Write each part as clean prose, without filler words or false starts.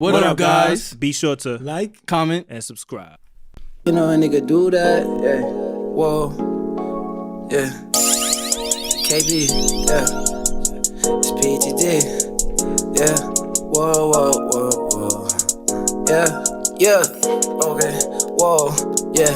What up, guys? Be sure to like, comment, and subscribe. You know a nigga do that, yeah. Whoa, yeah. KB, yeah. It's PTD, yeah. Whoa, whoa, whoa, whoa. Yeah, okay, whoa, yeah.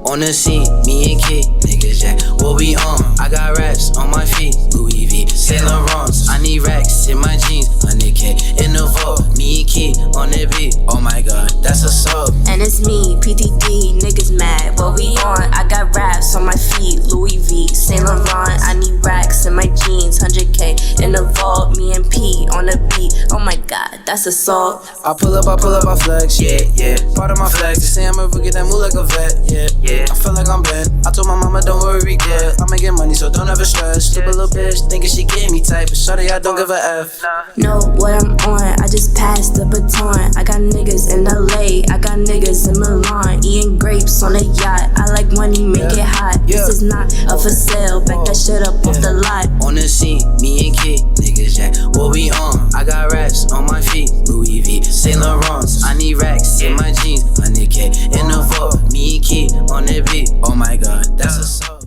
On the scene, me and Kid, niggas, yeah. What we on? I got racks on my feet, Louis V, Saint Laurent's. I need racks in my jeans, 100K in the vault. Me and Kid on the beat, oh my god, that's a sub. And it's me, PTD, niggas mad. What we on? I got raps on my feet, Louis V, Saint Laurent. I need racks in my jeans, 100K in the vault. Me and P on the beat, oh my god, that's assault. I pull up, I flex, yeah. Part of my flex, they say I'm ever get that move like a vet, yeah. I feel like I'm bad. I told my mama, don't worry, we good. I'ma get money, so don't ever stress. Stupid little bitch, thinking she get me tight, but shawty, I don't give a F. Know what I'm on, I just passed the baton. I got niggas in LA, I got niggas in Milan, eating grapes on a yacht. I like money, make it hot. This is not up for sale, back that shit up off the lot. On the scene, me and Kid, niggas, yeah. What we on? I got racks on my feet, Louis V, Saint Laurent's. I need racks in my jeans, 100K in the vault. Me and Kid on the beat, oh my god, that's a sub.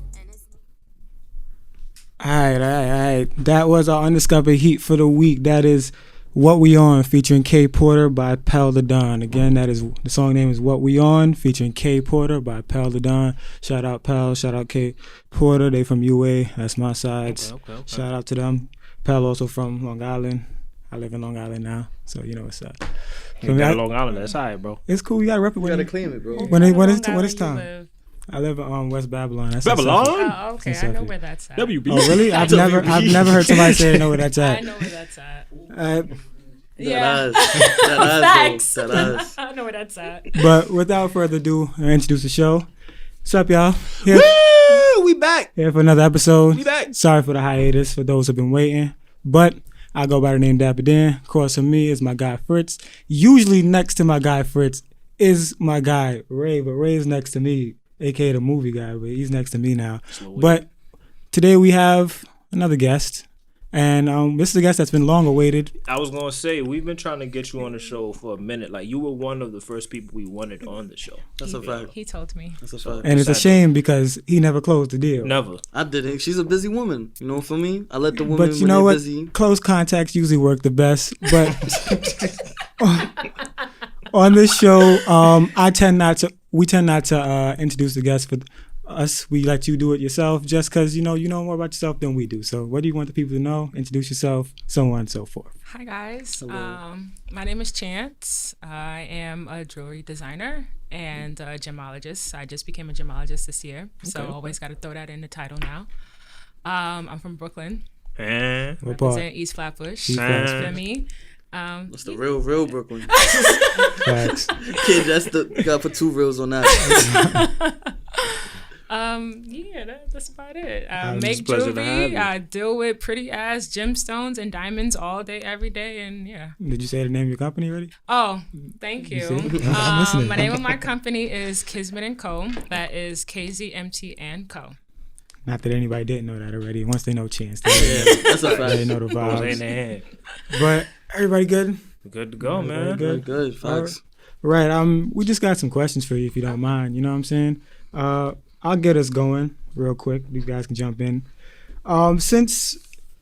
Alright. That was our Undiscovered Heat for the week. That is What We On, featuring K Porter by Pel the Don. Again, that is the song name is What We On, featuring K Porter by Pel the Don. Shout out Pel, shout out K Porter. They from UA. That's my sides. Okay. Shout out to them. Pel also from Long Island. I live in Long Island now, so you know what's up. You got Long Island, that's alright, bro. It's cool. You gotta rep it. You gotta claim it, bro. When it's time. I live in West Babylon. That's Babylon? Oh, okay. I know where that's at. WB. Oh, really? I've never heard somebody say they know where that's at. I know where that's at. Yeah. Facts. I know where that's at. But without further ado, I introduce the show. What's up, y'all? Here, Woo! We back. here for another episode. We back. Sorry for the hiatus for those who've been waiting. But I go by the name Dapper Dan. Of course, for me is my guy Fritz. Usually next to my guy Fritz is my guy Ray, but Ray's next to me, aka the movie guy, but he's next to me now. But today we have another guest. And this is a guest that's been long awaited. I was going to say, we've been trying to get you on the show for a minute. Like, you were one of the first people we wanted on the show. That's a fact. He told me. That's a fact. And it's a shame because he never closed the deal. Never. I didn't. She's a busy woman. You know, for me, I let the women But you know what? busy. Close contacts usually work the best. But on this show, we tend not to introduce the guests for us. We let you do it yourself just because you know more about yourself than we do. So what do you want the people to know? Introduce yourself, so on and so forth. Hi, guys. Hello. My name is Chance. I am a jewelry designer and a gemologist. I just became a gemologist this year. So always got to throw that in the title now. I'm from Brooklyn. What part? Represent East Flatbush. East That's for me. That's the real Brooklyn. Facts. Kid, you gotta put 2 reels on that. That's about it. I make jewelry. I deal with pretty ass gemstones and diamonds all day, every day, and yeah. Did you say the name of your company already? Oh, thank you. I'm listening. My name of my company is Cosmetic Co. That is KZMT and Co. Not that anybody didn't know that already. Once they know Chance, That's a fact. they know the In their vibes. head. But everybody good? Good to go, man. Good. Good. Facts. Right. We just got some questions for you if you don't mind. You know what I'm saying? I'll get us going real quick. You guys can jump in. Since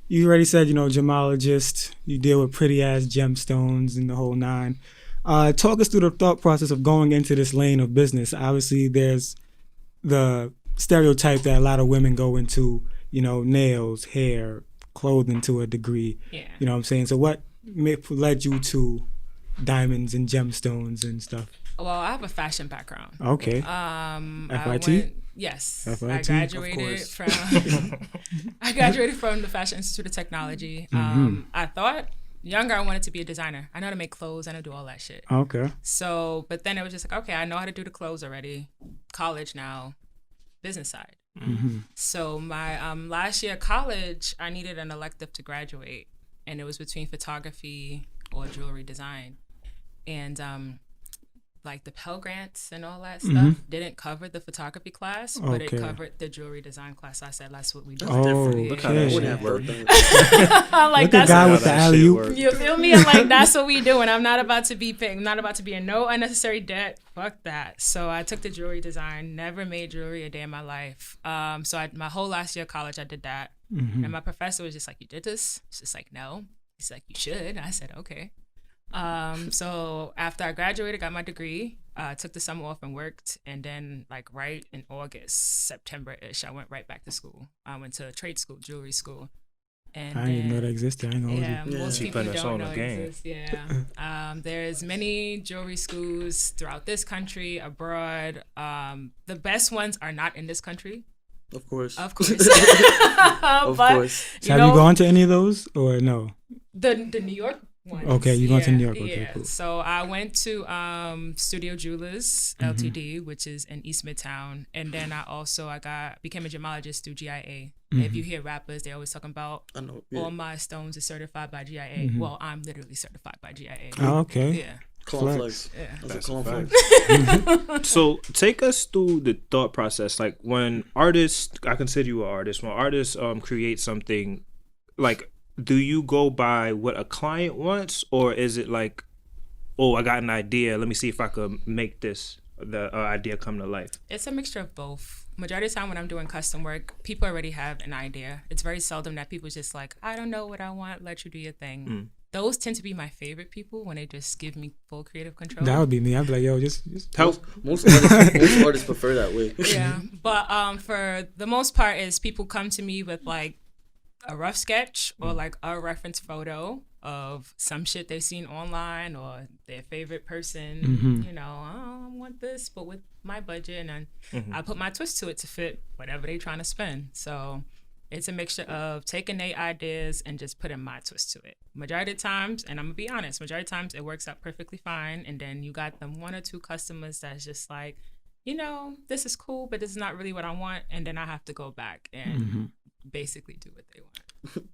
you already said, gemologist, you deal with pretty ass gemstones and the whole nine. Talk us through the thought process of going into this lane of business. Obviously, there's the stereotype that a lot of women go into, nails, hair, clothing to a degree. Yeah. You know what I'm saying? So what led you to diamonds and gemstones and stuff? Well, I have a fashion background. Okay. FIT? Yes. FIT? I graduated from the Fashion Institute of Technology. I thought younger I wanted to be a designer. I know how to make clothes. I know how to do all that shit. Okay. So, but then it was just like, okay, I know how to do the clothes already. College now, business side. Mm-hmm. So my last year of college, I needed an elective to graduate, and it was between photography or jewelry design. And like the Pell Grants and all that stuff didn't cover the photography class, but it Okay. covered the jewelry design class. I said that's what we do. Oh, Look how that okay. shit Have work. I'm like, Look at that's guy how with the that alley shit oop. work. you feel me? I'm like, that's what we do, and I'm not about to be I'm not about to be in no unnecessary debt. Fuck that. So I took the jewelry design. Never made jewelry a day in my life. My whole last year of college, I did that, and my professor was just like, "You did this?" It's just like, "No." He's like, "You should." I said, "Okay." So after I graduated, got my degree, took the summer off and worked, and then like right in August, September-ish, I went right back to school. I went to trade school, jewelry school. And I didn't even know that existed. I ain't gonna hold yeah, you. most She people putting us don't on know the game. exist. Yeah, there's many jewelry schools throughout this country, abroad. The best ones are not in this country, Of course. of course. Of but course. So have you gone to any of those or no? the New York ones? Okay, you gone to New York. Yeah. Okay, cool. So I went to Studio Jewelers Ltd, which is in East Midtown, and then I became a gemologist through GIA. If you hear rappers, they always talking about I know. all my stones are certified by GIA. Well, I'm literally certified by GIA. Oh, okay. Yeah. Corn Flex. flex. Yeah. That's a corn fact. flex. So take us through the thought process. Like when artists, I consider you an artist. When artists create something, like, do you go by what a client wants, or is it like, oh, I got an idea, let me see if I could make the idea come to life? It's a mixture of both. Majority of the time when I'm doing custom work, people already have an idea. It's very seldom that people just like, I don't know what I want, let you do your thing. Those tend to be my favorite people when they just give me full creative control. That would be me. I'd be like, yo, just Help. Most artists prefer that way. Yeah, but for the most part is people come to me with like a rough sketch or like a reference photo of some shit they've seen online or their favorite person, you know, oh, I want this, but with my budget, and then I put my twist to it to fit whatever they trying to spend. So it's a mixture of taking their ideas and just putting my twist to it. Majority of times, and I'm gonna be honest, majority of times it works out perfectly fine, and then you got them one or two customers that's just like, you know, this is cool, but this is not really what I want, and then I have to go back and basically do what they want.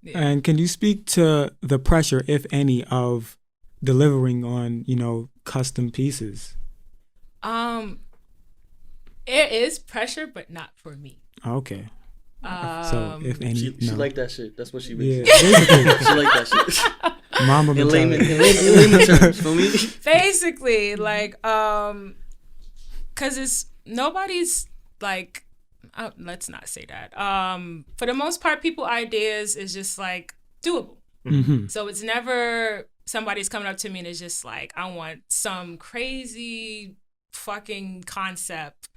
Yeah. And can you speak to the pressure, if any, of delivering on, you know, custom pieces? It is pressure, but not for me. Okay. So if any, She no. like that shit. That's what she Yeah, makes. basically, She like that shit. mama In layman mentality. terms, for me. Basically, like, cause it's nobody's like, let's not say that. For the most part, people ideas is just like doable. So it's never somebody's coming up to me and it's just like, I want some crazy fucking concept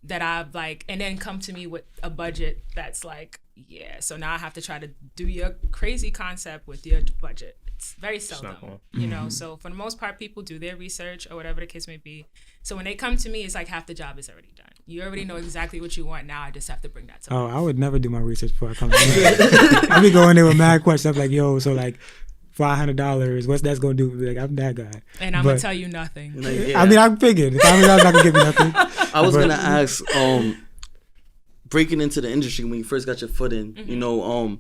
that I've like, and then come to me with a budget that's like, yeah. So now I have to try to do your crazy concept with your budget. It's very seldom, you know. So for the most part, people do their research or whatever the case may be. So when they come to me, it's like half the job is already done. You already know exactly what you want. Now I just have to bring that to Oh, life. I would never do my research before I come. I be going there with mad questions. I'm like, yo, so like $500, what's that's gonna do? Like, I'm that guy. And I'm But- gonna tell you nothing. Like, yeah. I mean, I figured $500 not gonna give me nothing. I was But- gonna ask, breaking into the industry when you first got your foot in, you know,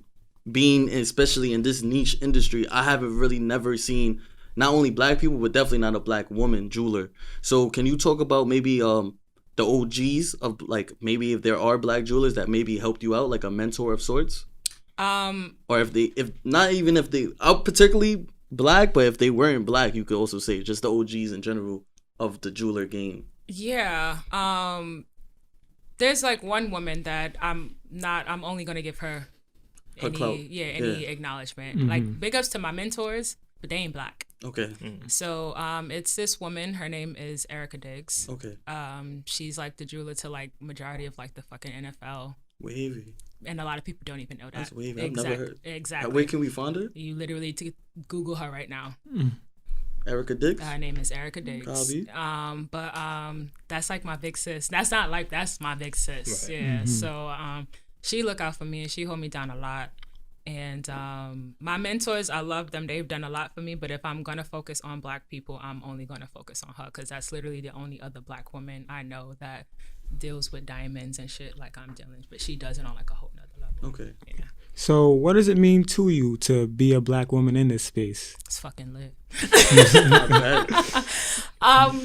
being especially in this niche industry, I haven't really never seen not only black people, but definitely not a black woman jeweler. So can you talk about maybe the OGs of like maybe if there are black jewelers that maybe helped you out, like a mentor of sorts? Or if not even if they are particularly black, but if they weren't black, you could also say just the OGs in general of the jeweler game. Yeah. There's like one woman that I'm only gonna give her clout. any acknowledgement. Like big ups to my mentors, but they ain't black. Okay. So it's this woman, her name is Erica Diggs. Okay. She's like the jeweler to like majority of like the fucking NFL. Wavy. And a lot of people don't even know that. That's wavy. I've never heard. Exactly. Where can we find her? You literally Google her right now. Erica Diggs. Her name is Erica Diggs. Copy. But that's like my big sis. That's my big sis. Right. Yeah. So she look out for me and she hold me down a lot. And my mentors, I love them. They've done a lot for me. But if I'm gonna focus on black people, I'm only gonna focus on her because that's literally the only other black woman I know that deals with diamonds and shit like I'm dealing. But she does it on like a whole nother level. Okay. Yeah. So, what does it mean to you to be a black woman in this space? It's fucking lit. Not bad.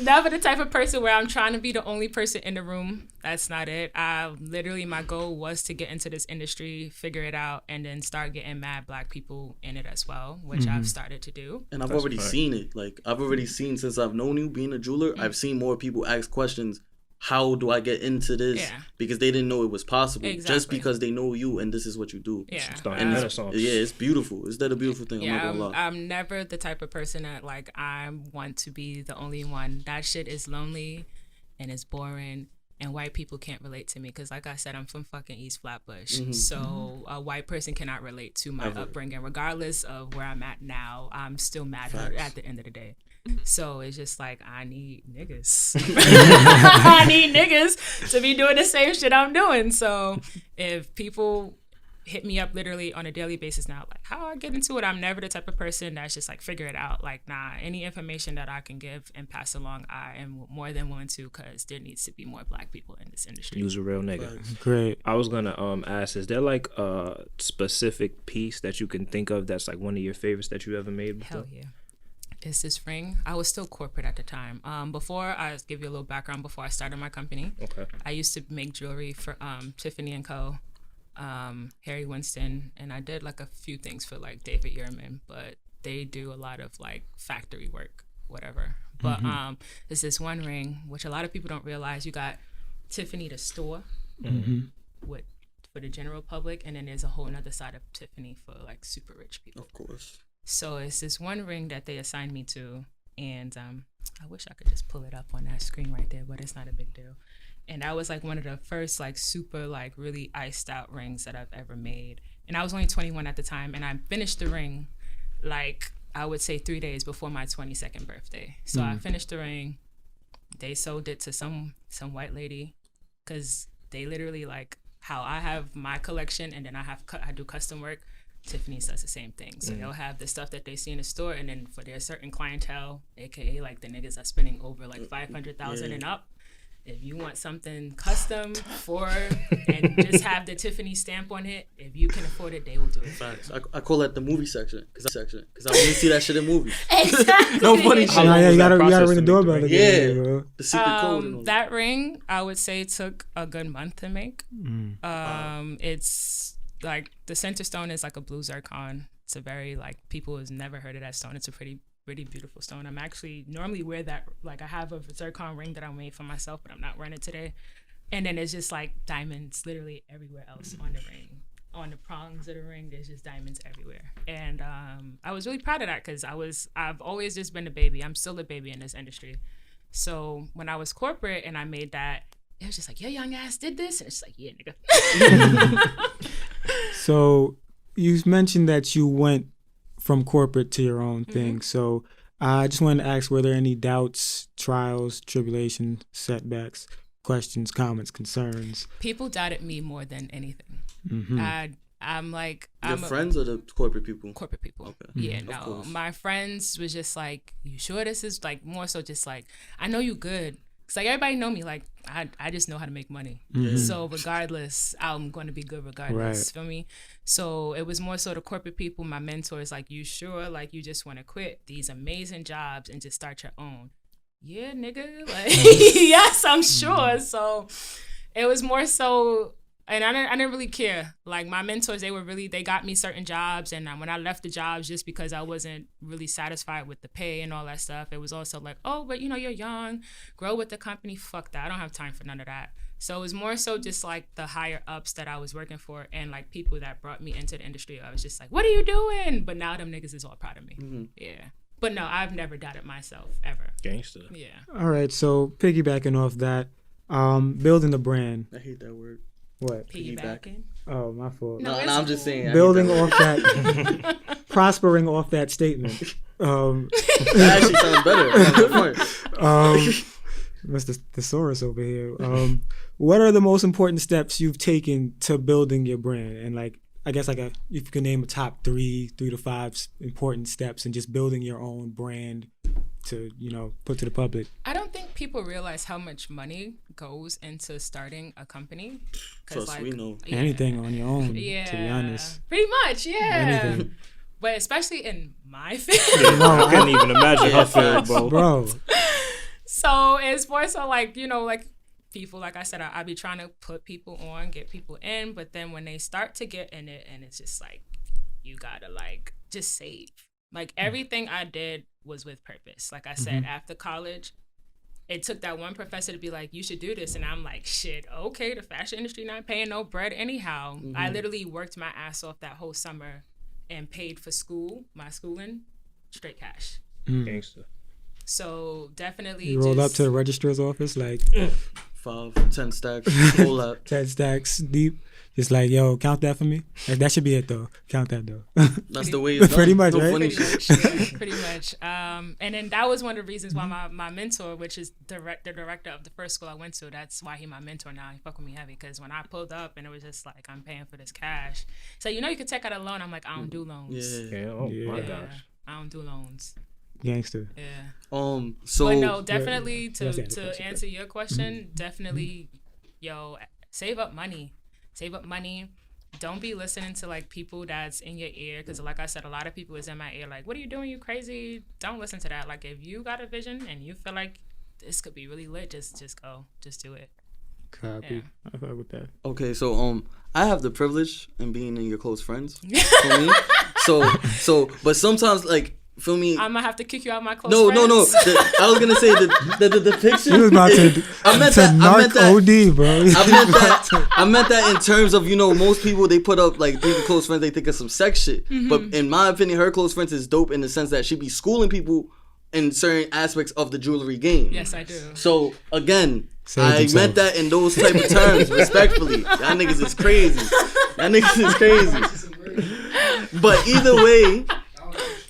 Never the type of person where I'm trying to be the only person in the room. That's not it. Literally, my goal was to get into this industry, figure it out, and then start getting mad black people in it as well, which I've started to do. And I've already seen it. Like, I've already seen, since I've known you being a jeweler, I've seen more people ask questions. How do I get into this? Yeah. Because they didn't know it was possible. Exactly. Just because they know you and this is what you do. Yeah. And it's beautiful. Is that a beautiful thing? Yeah, I'm not gonna lie. I'm never the type of person that, like, I want to be the only one. That shit is lonely and it's boring. And white people can't relate to me because, like I said, I'm from fucking East Flatbush. So a white person cannot relate to my upbringing. Regardless of where I'm at now, I'm still mad at the end of the day. So it's just like, I need niggas. I need niggas to be doing the same shit I'm doing. So if people hit me up literally on a daily basis now, like, how I get into it, I'm never the type of person that's just like, figure it out. Like, nah, any information that I can give and pass along, I am more than willing to, because there needs to be more black people in this industry. Use a real nigga. Great. I was gonna ask, is there like a specific piece that you can think of that's like one of your favorites that you ever made before? Hell yeah. It's this ring. I was still corporate at the time. Before, I give you a little background before I started my company. Okay. I used to make jewelry for Tiffany & Co., Harry Winston, and I did like a few things for like David Yurman, but they do a lot of like factory work, whatever. But there's this one ring, which a lot of people don't realize. You got Tiffany the store with for the general public, and then there's a whole nother side of Tiffany for like super rich people. Of course. So it's this one ring that they assigned me to, and I wish I could just pull it up on that screen right there, but it's not a big deal. And that was like one of the first like super like really iced out rings that I've ever made. And I was only 21 at the time, and I finished the ring like I would say 3 days before my 22nd birthday. So I finished the ring. They sold it to some white lady, because they literally like how I have my collection and then I do custom work. Tiffany does the same thing. So they'll have the stuff that they see in the store, and then for their certain clientele, aka like the niggas are spending over like 500,000 and up, if you want something custom for and just have the Tiffany stamp on it, if you can afford it, they will do it. Facts. I call that the movie section because I only see that shit in movies. Exactly. No funny shit. You gotta ring the doorbell again. Yeah, Bro. the secret code. And all That ring, I would say, took a good month to make. It's like the center stone is like a blue zircon. It's a very like, people has never heard of that stone. It's a pretty beautiful stone. I'm actually normally wear that, like I have a zircon ring that I made for myself, but I'm not wearing it today. And then it's just like diamonds literally everywhere else on the ring. On the prongs of the ring, there's just diamonds everywhere. And I was really proud of that, because I've always just been a baby. I'm still a baby in this industry. So when I was corporate and I made that, it was just like, your young ass did this? And it's like, yeah, nigga. So you mentioned that you went from corporate to your own thing. So I just wanted to ask, were there any doubts, trials, tribulations, setbacks, questions, comments, concerns? People doubted me more than anything. I'm like, your friends or the corporate people? Corporate people. Okay. Yeah, no. My friends was just like, you sure this is like, more so just like, I know you good. Cause like everybody know me, like I just know how to make money. So regardless, I'm going to be good regardless. Feel me? So it was more so the corporate people, my mentors, like, you sure? Like, you just want to quit these amazing jobs and just start your own? Yeah, nigga. Like, yes, I'm sure. So it was more so, and I didn't really care. Like, my mentors, they got me certain jobs, and when I left the jobs, just because I wasn't really satisfied with the pay and all that stuff, it was also like, oh, but you're young, grow with the company. Fuck that. I don't have time for none of that. So it was more so just like the higher ups that I was working for, and like people that brought me into the industry. I was just like, what are you doing? But now them niggas is all proud of me. Yeah. But no, I've never doubted myself ever. Gangster. Yeah. All right. So piggybacking off that, building the brand. I hate that word. What? Piggybacking. Oh, my fault. No, I'm just saying. Building off that, prospering off that statement. That actually sounds better. Mr. Thesaurus over here. What are the most important steps you've taken to building your brand? And like, I guess if you could name a top 3 to 5 important steps in just building your own brand to, put to the public. I don't think people realize how much money goes into starting a company. Trust, we know. Anything on your own, Yeah, to be honest. pretty much, yeah. Anything. But especially in my field. I couldn't even imagine her field, bro. Bro. So it's more so like, you know, like people, like I said, I be trying to put people on, get people in. But then when they start to get in it, and it's just like, you gotta like just save. Like everything I did was with purpose. Like I said, after college, it took that one professor to be like, you should do this. And I'm like, shit, okay, the fashion industry not paying no bread anyhow. I literally worked my ass off that whole summer and paid for my schooling, straight cash. Gangster. So definitely You roll up to the registrar's office, like 5, 10 stacks, whole lot. 10 stacks deep. Just like, yo, count that for me. Like, that should be it, though. Count that, though. That's the way it's done. Pretty much, No right? funny Pretty shit. much, yeah, pretty much. And then that was one of the reasons why my mentor, which is the director of the first school I went to, that's why he my mentor now. He fuck with me heavy because when I pulled up and it was just like, I'm paying for this cash. So, you know, you could take out a loan. I'm like, I don't do loans. Yeah. Yeah, oh my Yeah, gosh. I don't do loans. Gangster. Yeah. So But no, definitely That's the to answer your question, definitely, yo, save up money. Save up money. Don't be listening to like people that's in your ear, because like I said, a lot of people is in my ear like, what are you doing, you crazy? Don't listen to that. Like if you got a vision and you feel like this could be really lit, just go, just do it. Copy. Yeah. I fuck with that. Okay, so I have the privilege in being in your close friends. For me. So but sometimes like feel me. I'm gonna have to kick you out my close No. friends. I was gonna say the depiction. You was about to, I meant that. OD, bro. I meant that in terms of, you know, most people they put up like being close friends, they think of some sex shit. But in my opinion, her close friends is dope in the sense that she be schooling people in certain aspects of the jewelry game. Yes, I do. So again, Saved I himself. meant that in those type of terms, respectfully. Y'all niggas is crazy. Y'all niggas is crazy. But either way,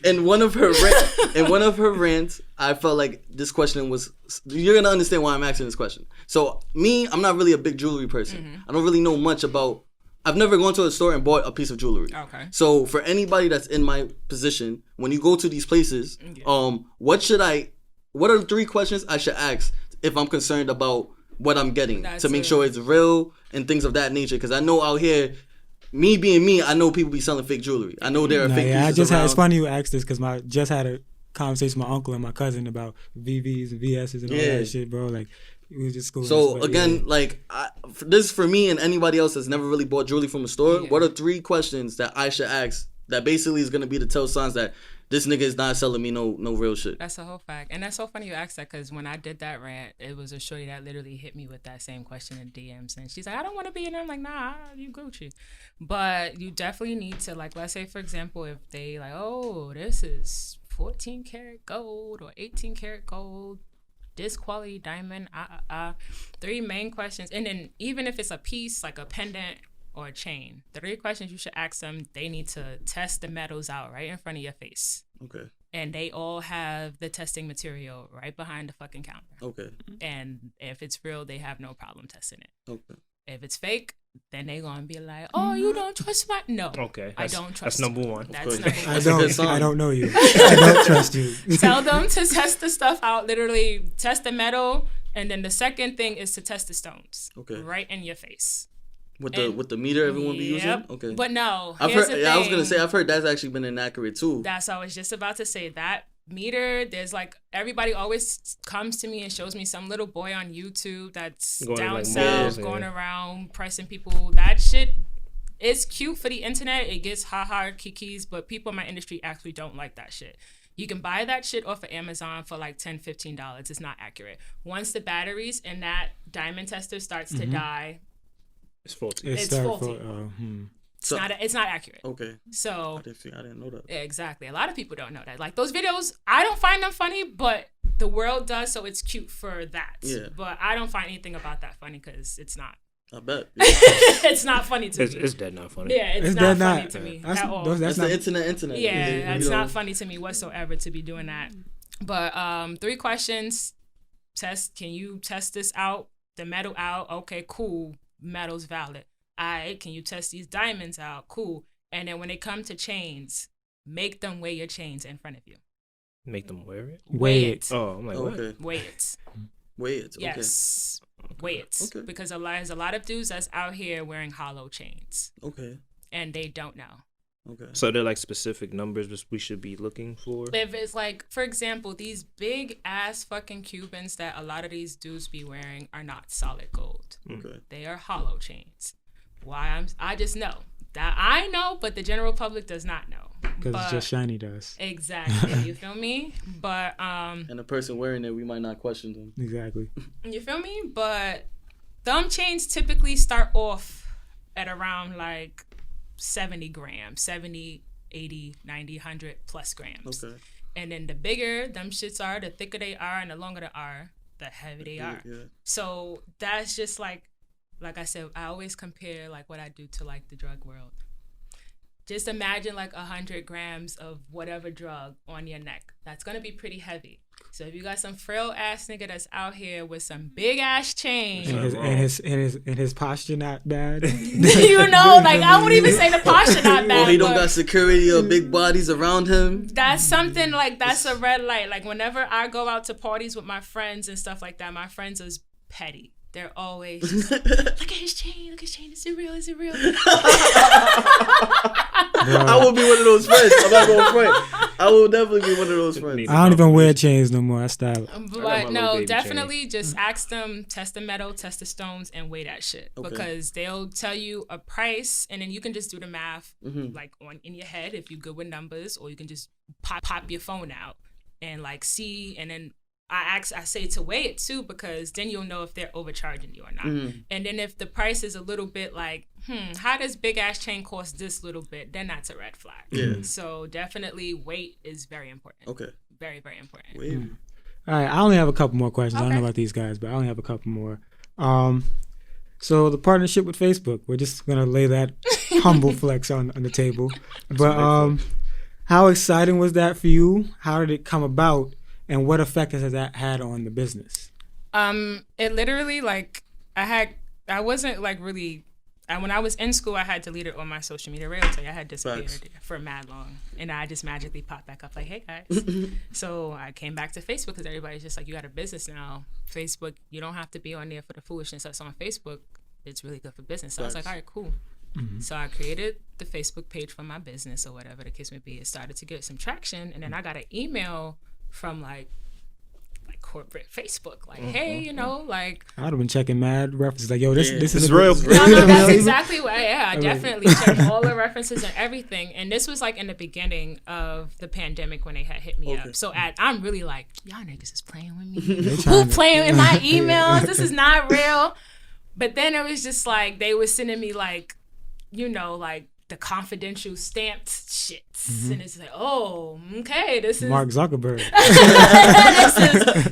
in one of her rants, I felt like this question was. You're gonna understand why I'm asking this question. So me, I'm not really a big jewelry person. I don't really know much about. I've never gone to a store and bought a piece of jewelry. Okay. So for anybody that's in my position, when you go to these places, what are the 3 questions I should ask if I'm concerned about what I'm getting to make sure it's real and things of that nature? Because I know out here, me being me, I know people be selling fake jewelry. I know there are fake pieces around. It's funny you asked this because just had a conversation with my uncle and my cousin about VVs and VSs and all that shit, bro. Like, we was just cool. So again, like this for me and anybody else that's never really bought jewelry from a store. What are 3 questions that I should ask that basically is gonna be to tell signs that this nigga is not selling me no real shit? That's a whole fact. And that's so funny you asked that, because when I did that rant, it was a shorty that literally hit me with that same question in DMs. And she's like, I don't want to be in there. I'm like, nah, you Gucci. But you definitely need to, like, let's say, for example, if they like, oh, this is 14 karat gold or 18 karat gold, this quality diamond, 3 main questions. And then even if it's a piece, like a pendant or a chain, the 3 questions you should ask them, they need to test the metals out right in front of your face. Okay. And they all have the testing material right behind the fucking counter. Okay. And if it's real, they have no problem testing it. Okay. If it's fake, then they gonna be like, oh, you don't trust my... No, Okay. I don't trust That's number 1. That's course. number one. I don't know you. I don't trust you. Tell them to test the stuff out, literally test the metal. And then the second thing is to test the stones. Okay. Right in your face. With the meter everyone be using? Yep. Okay. But no, I've here's heard, the thing. I was gonna say I've heard that's actually been inaccurate too. That's I was just about to say. That meter, there's like, everybody always comes to me and shows me some little boy on YouTube that's Going down like south, malls, going yeah. around pressing people. That shit is cute for the internet. It gets haha kikis, but people in my industry actually don't like that shit. You can buy that shit off of Amazon for like $10, $15. It's not accurate. Once the batteries in that diamond tester starts to die, It's faulty. It's faulty. It's not accurate. Okay. So I didn't know that. yeah, exactly. A lot of people don't know that. Like those videos, I don't find them funny, but the world does, so it's cute for that. Yeah. But I don't find anything about that funny because it's not. I bet. It's not funny to me. It's dead not funny. Yeah, it's not funny to me at all. That's the internet. Yeah, You it's know. not funny to me whatsoever to be doing that. But 3 questions. Can you test this out? The metal out? Okay, cool. Metal's valid. Alright, can you test these diamonds out? Cool. And then when it come to chains, make them weigh your chains in front of you. Make them wear it? Weigh it. Oh, I'm like, what? Okay. Weigh it. Weights. Okay. Yes. Weights. Okay. Because there's a lot of dudes that's out here wearing hollow chains. Okay. And they don't know. Okay. So they're like specific numbers we should be looking for. If it's like, for example, these big ass fucking Cubans that a lot of these dudes be wearing are not solid gold. Okay. They are hollow chains. Why I just know that I know, but the general public does not know. Because it's just Channy does. Exactly. You feel me? But and the person wearing it, we might not question them. Exactly. You feel me? But thumb chains typically start off at around like 70 grams, 70, 80, 90, 100 plus grams. Okay. And then the bigger them shits are, the thicker they are, and the longer they are, the heavy they are. Yeah. So that's just like I said, I always compare like what I do to like the drug world. Just imagine like 100 grams of whatever drug on your neck. That's gonna be pretty heavy. So if you got some frail ass nigga that's out here with some big ass chain, and his posture not bad. you know, like I wouldn't even say the posture not bad. Or he don't got security or big bodies around him. That's something like that's a red light. Like whenever I go out to parties with my friends and stuff like that, my friends is petty. They're always just like, look at his chain, is it real? I will be one of those friends. I'm not going to front. I will definitely be one of those friends. I don't even wear chains no more. I stopped. But no, definitely just ask them, test the metal, test the stones, and weigh that shit. Okay. Because they'll tell you a price, and then you can just do the math like in your head if you're good with numbers, or you can just pop your phone out and like see, and then I say to weigh it too, because then you'll know if they're overcharging you or not. And then if the price is a little bit like, how does big ass chain cost this little bit? Then that's a red flag. Yeah. So definitely weight is very important. Okay. Very, very important. All right, I only have a couple more questions. Okay. I don't know about these guys, but I only have a couple more. So the partnership with Facebook, we're just gonna lay that humble flex on the table. But how exciting was that for you? How did it come about? And what effect has that had on the business? It literally like I wasn't like really. When I was in school, I had deleted all my social media. Real I had disappeared for mad long, and I just magically popped back up like, "Hey guys!" So I came back to Facebook because everybody's just like, "You got a business now." Facebook, you don't have to be on there for the foolishness that's on Facebook. It's really good for business. So I was like, "All right, cool." So I created the Facebook page for my business or whatever the case may be. It started to get some traction, and then I got an email from like corporate Facebook, like, hey, you know, like I'd have been checking mad references, like, yo, this is real. No, that's exactly what. Yeah, I definitely checked all the references and everything. And this was like in the beginning of the pandemic when they had hit me up. So I'm really like, y'all niggas is playing with me. Who playing in my emails? This is not real. But then it was just like they were sending me like, you know, like the confidential stamped shits, and it's like, oh, okay, this is Mark Zuckerberg.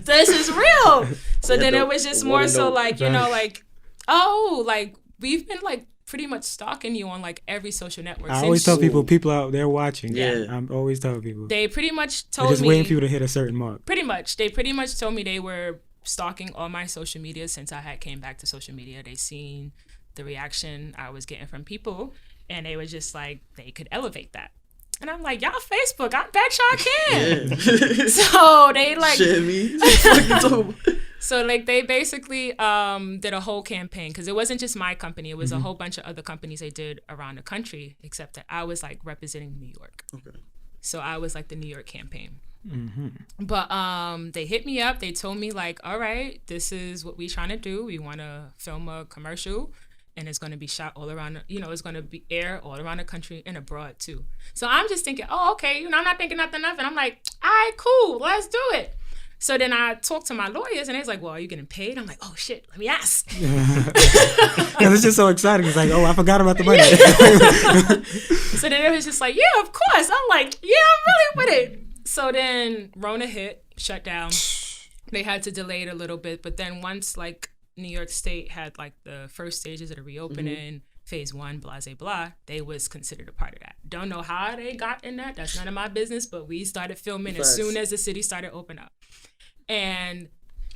this is real. So then it was just more so like, you know, like, oh, like we've been like pretty much stalking you on like every social network. I always tell people out there watching. Yeah. I'm always telling people. They pretty much They're told just me. waiting for you to hit a certain mark. They pretty much told me they were stalking all my social media since I had came back to social media. They seen the reaction I was getting from people. And they were just like, they could elevate that. And I'm like, y'all Facebook, I bet y'all can. Yeah. So they like, Shit me. so like they basically did a whole campaign, because it wasn't just my company. It was a whole bunch of other companies they did around the country, except that I was like representing New York. Okay. So I was like the New York campaign. But they hit me up. They told me like, all right, this is what we trying to do. We want to film a commercial. And it's going to be shot all around, you know, it's going to be air all around the country and abroad too. So I'm just thinking, oh, okay, you know, I'm not thinking nothing of it. I'm like, all right, cool, let's do it. So then I talked to my lawyers and they's like, well, are you getting paid? I'm like, oh shit, let me ask. Because it's just so exciting. It's like, oh, I forgot about the money. So then it was just like, yeah, of course. I'm like, yeah, I'm really with it. So then Rona hit, shut down. They had to delay it a little bit. But then once like New York State had like the first stages of the reopening, phase 1, blah, blah, blah, they was considered a part of that. Don't know how they got in that. That's none of my business, but we started filming as soon as the city started opening up. And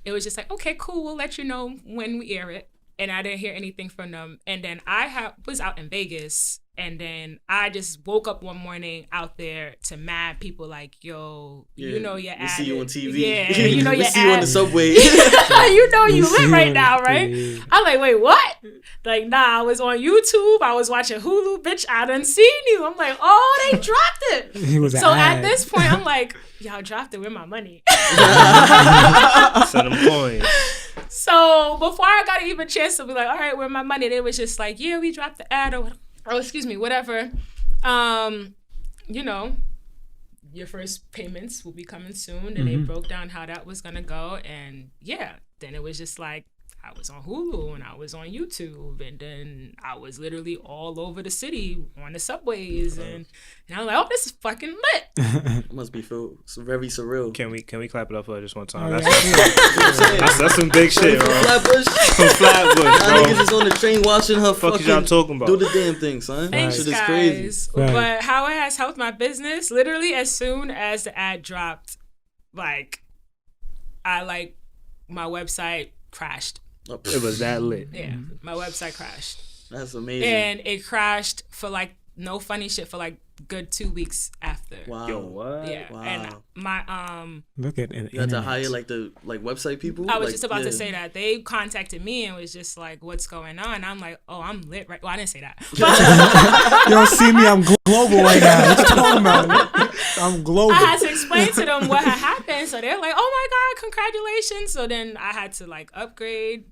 it was just like, okay, cool, we'll let you know when we air it. And I didn't hear anything from them. And then I was out in Vegas And then I just woke up one morning out there to mad people like, yo, you know your ad. We see you on TV. Yeah, you know we your see you on the subway. you know you lit right now, right? I'm like, wait, what? Like, nah, I was on YouTube. I was watching Hulu. Bitch, I done seen you. I'm like, oh, they dropped it. He was so at this point, I'm like, y'all dropped it. Where my money? Send them coins. So before I got even a chance to be like, all right, where my money? They was just like, yeah, we dropped the ad or excuse me, whatever. You know, your first payments will be coming soon. And they broke down how that was going to go. And yeah, then it was just like, I was on Hulu and I was on YouTube. And then I was literally all over the city on the subways. And I was like, oh, this is fucking lit. It must be feel very surreal. Can we clap it up for just one time? Oh, That's some big shit, bro. Flatbush. From Flatbush, bro. Y'all niggas is on the train watching her Fuck fucking y'all talking about? do the damn thing, son. Thanks, Shit is guys. crazy. Right. But how it has helped my business, literally as soon as the ad dropped, like, my website crashed. It was that lit. Yeah, my website crashed. That's amazing. And it crashed for like, no funny shit, for like good 2 weeks after. Wow. Yo, what? Yeah, Wow. and my Look at it. You had to hire like the website people. I was Like, just about yeah. to say that they contacted me and was just like, "What's going on?" I'm like, "Oh, I'm lit, right?" Well, I didn't say that. You don't see me, I'm global right now. What you talking about? I'm global. I had to explain to them what had happened, so they're like, "Oh my god, congratulations!" So then I had to like upgrade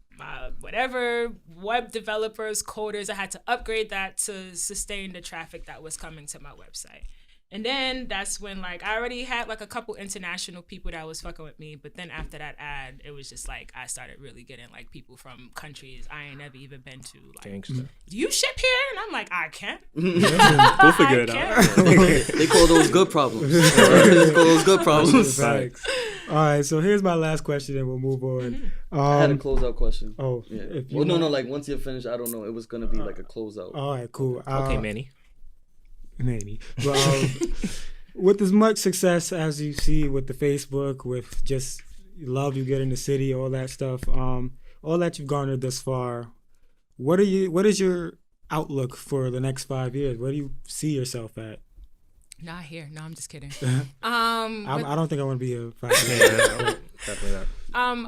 whatever web developers, coders. I had to upgrade that to sustain the traffic that was coming to my website. And then that's when like I already had like a couple international people that was fucking with me, but then after that ad, it was just like I started really getting like people from countries I ain't never even been to. Like, Gangsta. do you ship here? And I'm like, I can't. We'll figure it out. They call those good problems. They call those good problems. Facts. All right, so here's my last question, and we'll move on. I had a closeout question. Oh, Yeah. if you Well, no, want- like once you're finished, I don't know. It was gonna be like a closeout. All right, cool. Okay, Manny. Maybe. But with as much success as you see with the Facebook, with just love you get in the city, all that stuff, all that you've garnered thus far, what is your outlook for the next 5 years? Where do you see yourself at? Not here. No, I'm just kidding. I don't think I want to be a Definitely not.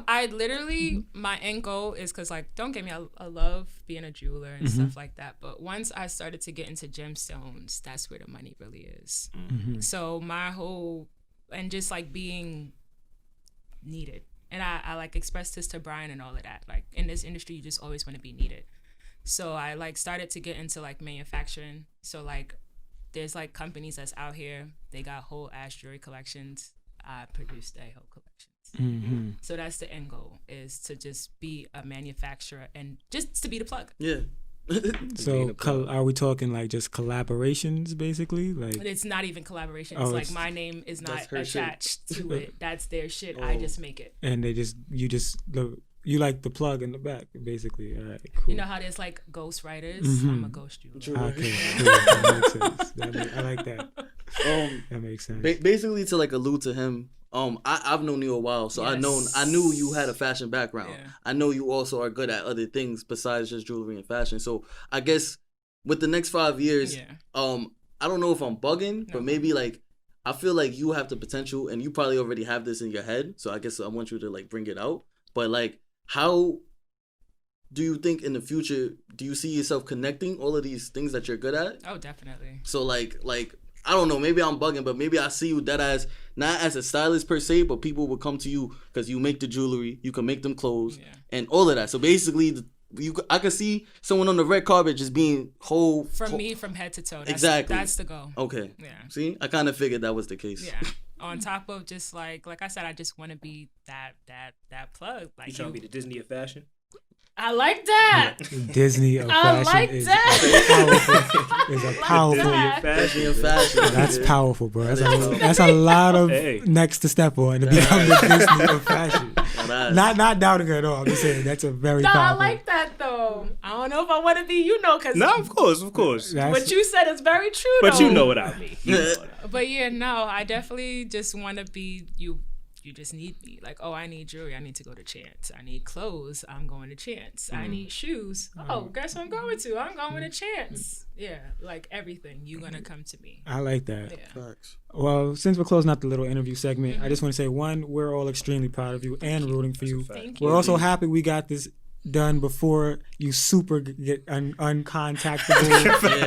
I literally, my end goal is because, like, don't get me, I love being a jeweler and stuff like that. But once I started to get into gemstones, that's where the money really is. So my whole, and just like being needed. And I like expressed this to Brian and all of that. Like, in this industry, you just always want to be needed. So I like started to get into like manufacturing. So like, there's like companies that's out here, they got whole ass jewelry collections. I produced their whole collections. So that's the end goal, is to just be a manufacturer and just to be the plug. Yeah. So are we talking like just collaborations, basically? Like, But it's not even collaboration. Oh, It's like it's- my name is not That's her shit. attached to it. That's their shit. I just make it. and you like the plug in the back, basically. All right, cool. You know how there's like ghost writers? I'm a ghost jeweler. Okay, cool. That makes sense. I like that. That makes sense. Basically, to like allude to him, I've known you a while, so I knew you had a fashion background. Yeah. I know you also are good at other things besides just jewelry and fashion. So I guess with the next 5 years, I don't know if I'm bugging, but maybe like I feel like you have the potential, and you probably already have this in your head. So I guess I want you to like bring it out. But like, how do you think in the future, do you see yourself connecting all of these things that you're good at? Oh, definitely. So like I don't know, maybe I'm bugging, but maybe I see you that as not as a stylist per se, but people will come to you because you make the jewelry, you can make them clothes, and all of that. So basically, I could see someone on the red carpet just being me from head to toe. That's, Exactly. That's the goal. Okay. Yeah. See, I kind of figured that was the case. Yeah. On top of just like I said, I just want to be that plug. Like, You trying to be the Disney of fashion? I like that. Disney of I fashion like is that. is a powerful. Disney of fashion. That's powerful, bro. That's a lot of next to step on to become the Disney of fashion. Not doubting her at all. I'm just saying that's a very I powerful. like that though. I don't know if I want to be, because No, of course. what you said is very true. But though. you know what I mean. But yeah, no, I definitely just want to be you. you just need me. Like, oh, I need jewelry, I need to go to Chance. I need clothes, I'm going to Chance. I need shoes. Oh, guess what I'm going to? I'm going to Chance. Yeah, like everything, you're going to come to me. I like that. Yeah. Facts. Well, since we're closing out the little interview segment, I just want to say, one, we're all extremely proud of you and rooting for you. Thank you. We're also happy we got this done before you super get uncontactable.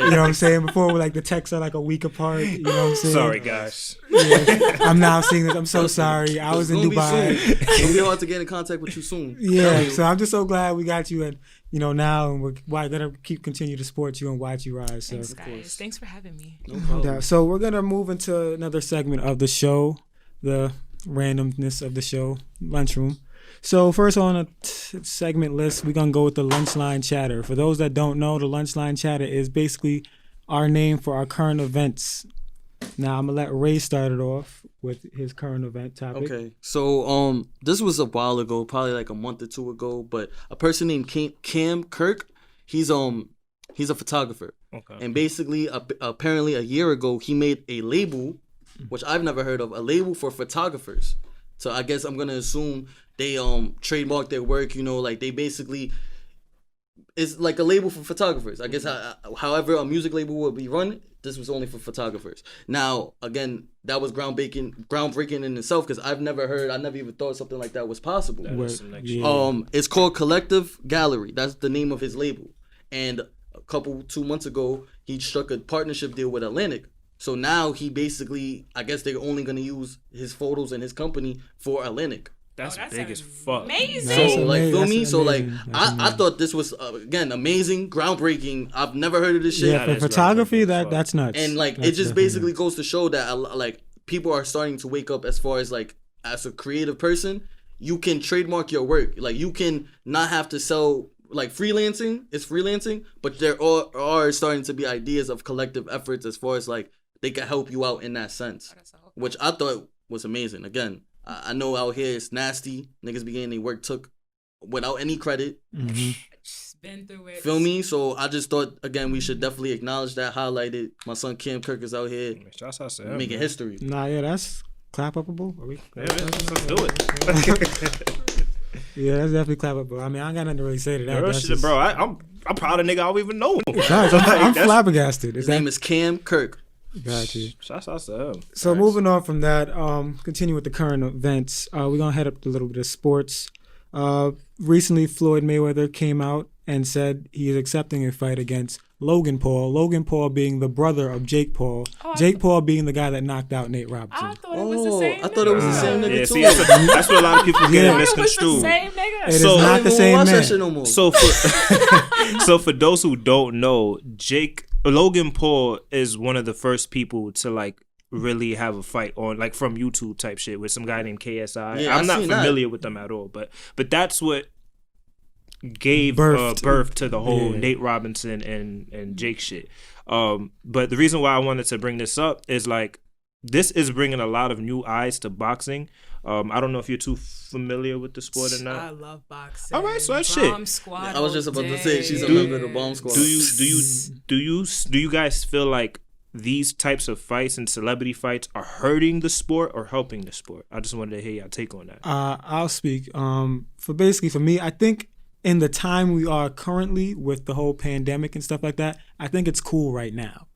You know what I'm saying? Before like the texts are like a week apart. You know what I'm saying? Sorry, guys. Yeah. I'm now seeing this. I'm so sorry. I was in Dubai. It's gonna be hard to get in contact with you soon. Yeah, so I'm just so glad we got you, and now and we're gonna continue to support you and watch you rise. So. Thanks, guys. Thanks for having me. No problem. Yeah, so we're gonna move into another segment of the show, the randomness of the show, Lunchroom. So first on a segment list, we're going to go with the Lunchline Chatter. For those that don't know, the Lunchline Chatter is basically our name for our current events. Now, I'm going to let Ray start it off with his current event topic. Okay, so this was a while ago, probably like a month or two ago, but a person named Cam Kirk, he's a photographer. Okay. And basically, apparently a year ago, he made a label, which I've never heard of, a label for photographers. So I guess I'm going to assume they trademark their work, like they basically, it's like a label for photographers. I guess however a music label would be run, this was only for photographers. Now, again, that was groundbreaking in itself because I never even thought something like that was possible. It's called Collective Gallery. That's the name of his label. And 2 months ago, he struck a partnership deal with Atlantic. So now he basically, I guess they're only going to use his photos and his company for Atlantic. That's big as fuck. Amazing. So like, feel me? So like, That's I thought this was again amazing, groundbreaking. I've never heard of this shit. Yeah, for photography, that's nuts. And like, That's it just definitely basically nuts. goes to show that like people are starting to wake up as far as like as a creative person, you can trademark your work. Like you can not have to sell. Like freelancing is freelancing, but there are starting to be ideas of collective efforts as far as like they can help you out in that sense, which I thought was amazing. Again, I know out here it's nasty. Niggas be getting their work took without any credit. Just been through it. Feel me? So I just thought, again, we should definitely acknowledge that, highlight it. My son Cam Kirk is out here Shouts out to him, making man. history. Nah, yeah, that's clap-upable. Are we? Yeah, let's do it. Yeah, that's definitely clap-upable. I mean, I ain't got nothing to really say to that. Real That's shit, just- bro. I'm proud of nigga. I don't even know him. Guys, I'm flabbergasted. His name is Cam Kirk. Got you. Shouts out to him. So moving on from that, continue with the current events. We're gonna head up to a little bit of sports. Recently, Floyd Mayweather came out and said he is accepting a fight against Logan Paul. Logan Paul being the brother of Jake Paul. Jake Paul being the guy that knocked out Nate Robinson. I thought it was the same I thought it was the same nigga Yeah, too. see, that's what a lot of people get Yeah. I thought it was the misconstrued. same nigga. It is So- not I the don't even same watch man. that shit no more. So for those who don't know, Logan Paul is one of the first people to like really have a fight on like from YouTube type shit with some guy named KSI. Yeah, I'm I not seen that. familiar with them at all, but that's what gave Birthed. birth to the whole Yeah. Nate Robinson and Jake shit. But the reason why I wanted to bring this up is like this is bringing a lot of new eyes to boxing. I don't know if you're too familiar with the sport or I not. love boxing. All right, so that's shit. Bomb Squad I was just all about to say, she's a day. member of the Bomb Squad. Do you guys feel like these types of fights and celebrity fights are hurting the sport or helping the sport? I just wanted to hear your take on that. I'll speak. For me, I think in the time we are currently with the whole pandemic and stuff like that, I think it's cool right now.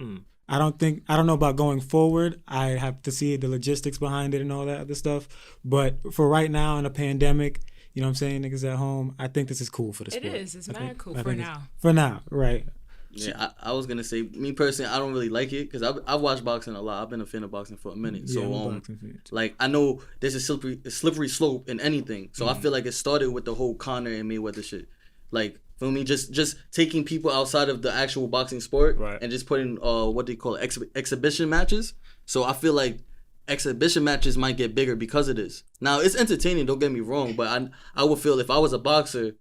I don't know about going forward. I have to see the logistics behind it and all that other stuff. But for right now in a pandemic, you know what I'm saying, niggas at home, I think this is cool for the It sport. is. It's I mad think- cool I for think it's- now. For now, right. Yeah, I was gonna say, me personally, I don't really like it because I've watched boxing a lot. I've been a fan of boxing for a minute. Yeah, I'm a So boxing fan, too. like I know there's a slippery slope in anything. So I feel like it started with the whole Conor and Mayweather shit. Like, feel me? Just taking people outside of the actual boxing sport Right. and just putting what they call exhibition matches. So I feel like exhibition matches might get bigger because of this. Now it's entertaining, don't get me wrong, but I would feel if I was a boxer,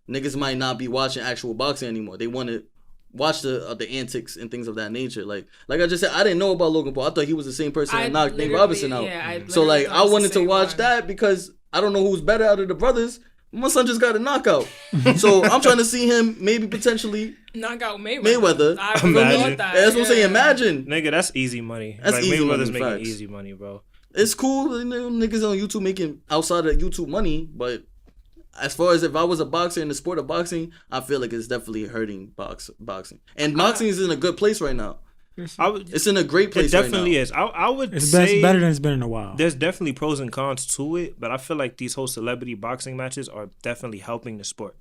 niggas might not be watching actual boxing anymore. They want to watch the antics and things of that nature. Like I just said, I didn't know about Logan Paul. I thought he was the same person that knocked Nate Robinson out. So like I wanted to watch that because I don't know who's better out of the brothers. My son just got a knockout. So I'm trying to see him maybe potentially Knock out Mayweather. Mayweather. I Imagine. thought that. That's what I'm saying. Imagine. Nigga, that's easy money. That's like easy Mayweather's money, making facts. easy money, bro. It's cool. You know, niggas on YouTube making outside of YouTube money, but as far as if I was a boxer in the sport of boxing, I feel like it's definitely hurting boxing. And boxing is in a good place right now. It's in a great place. It definitely right now. is. I would It's say better than it's been in a while. There's definitely pros and cons to it, but I feel like these whole celebrity boxing matches are definitely helping the sport.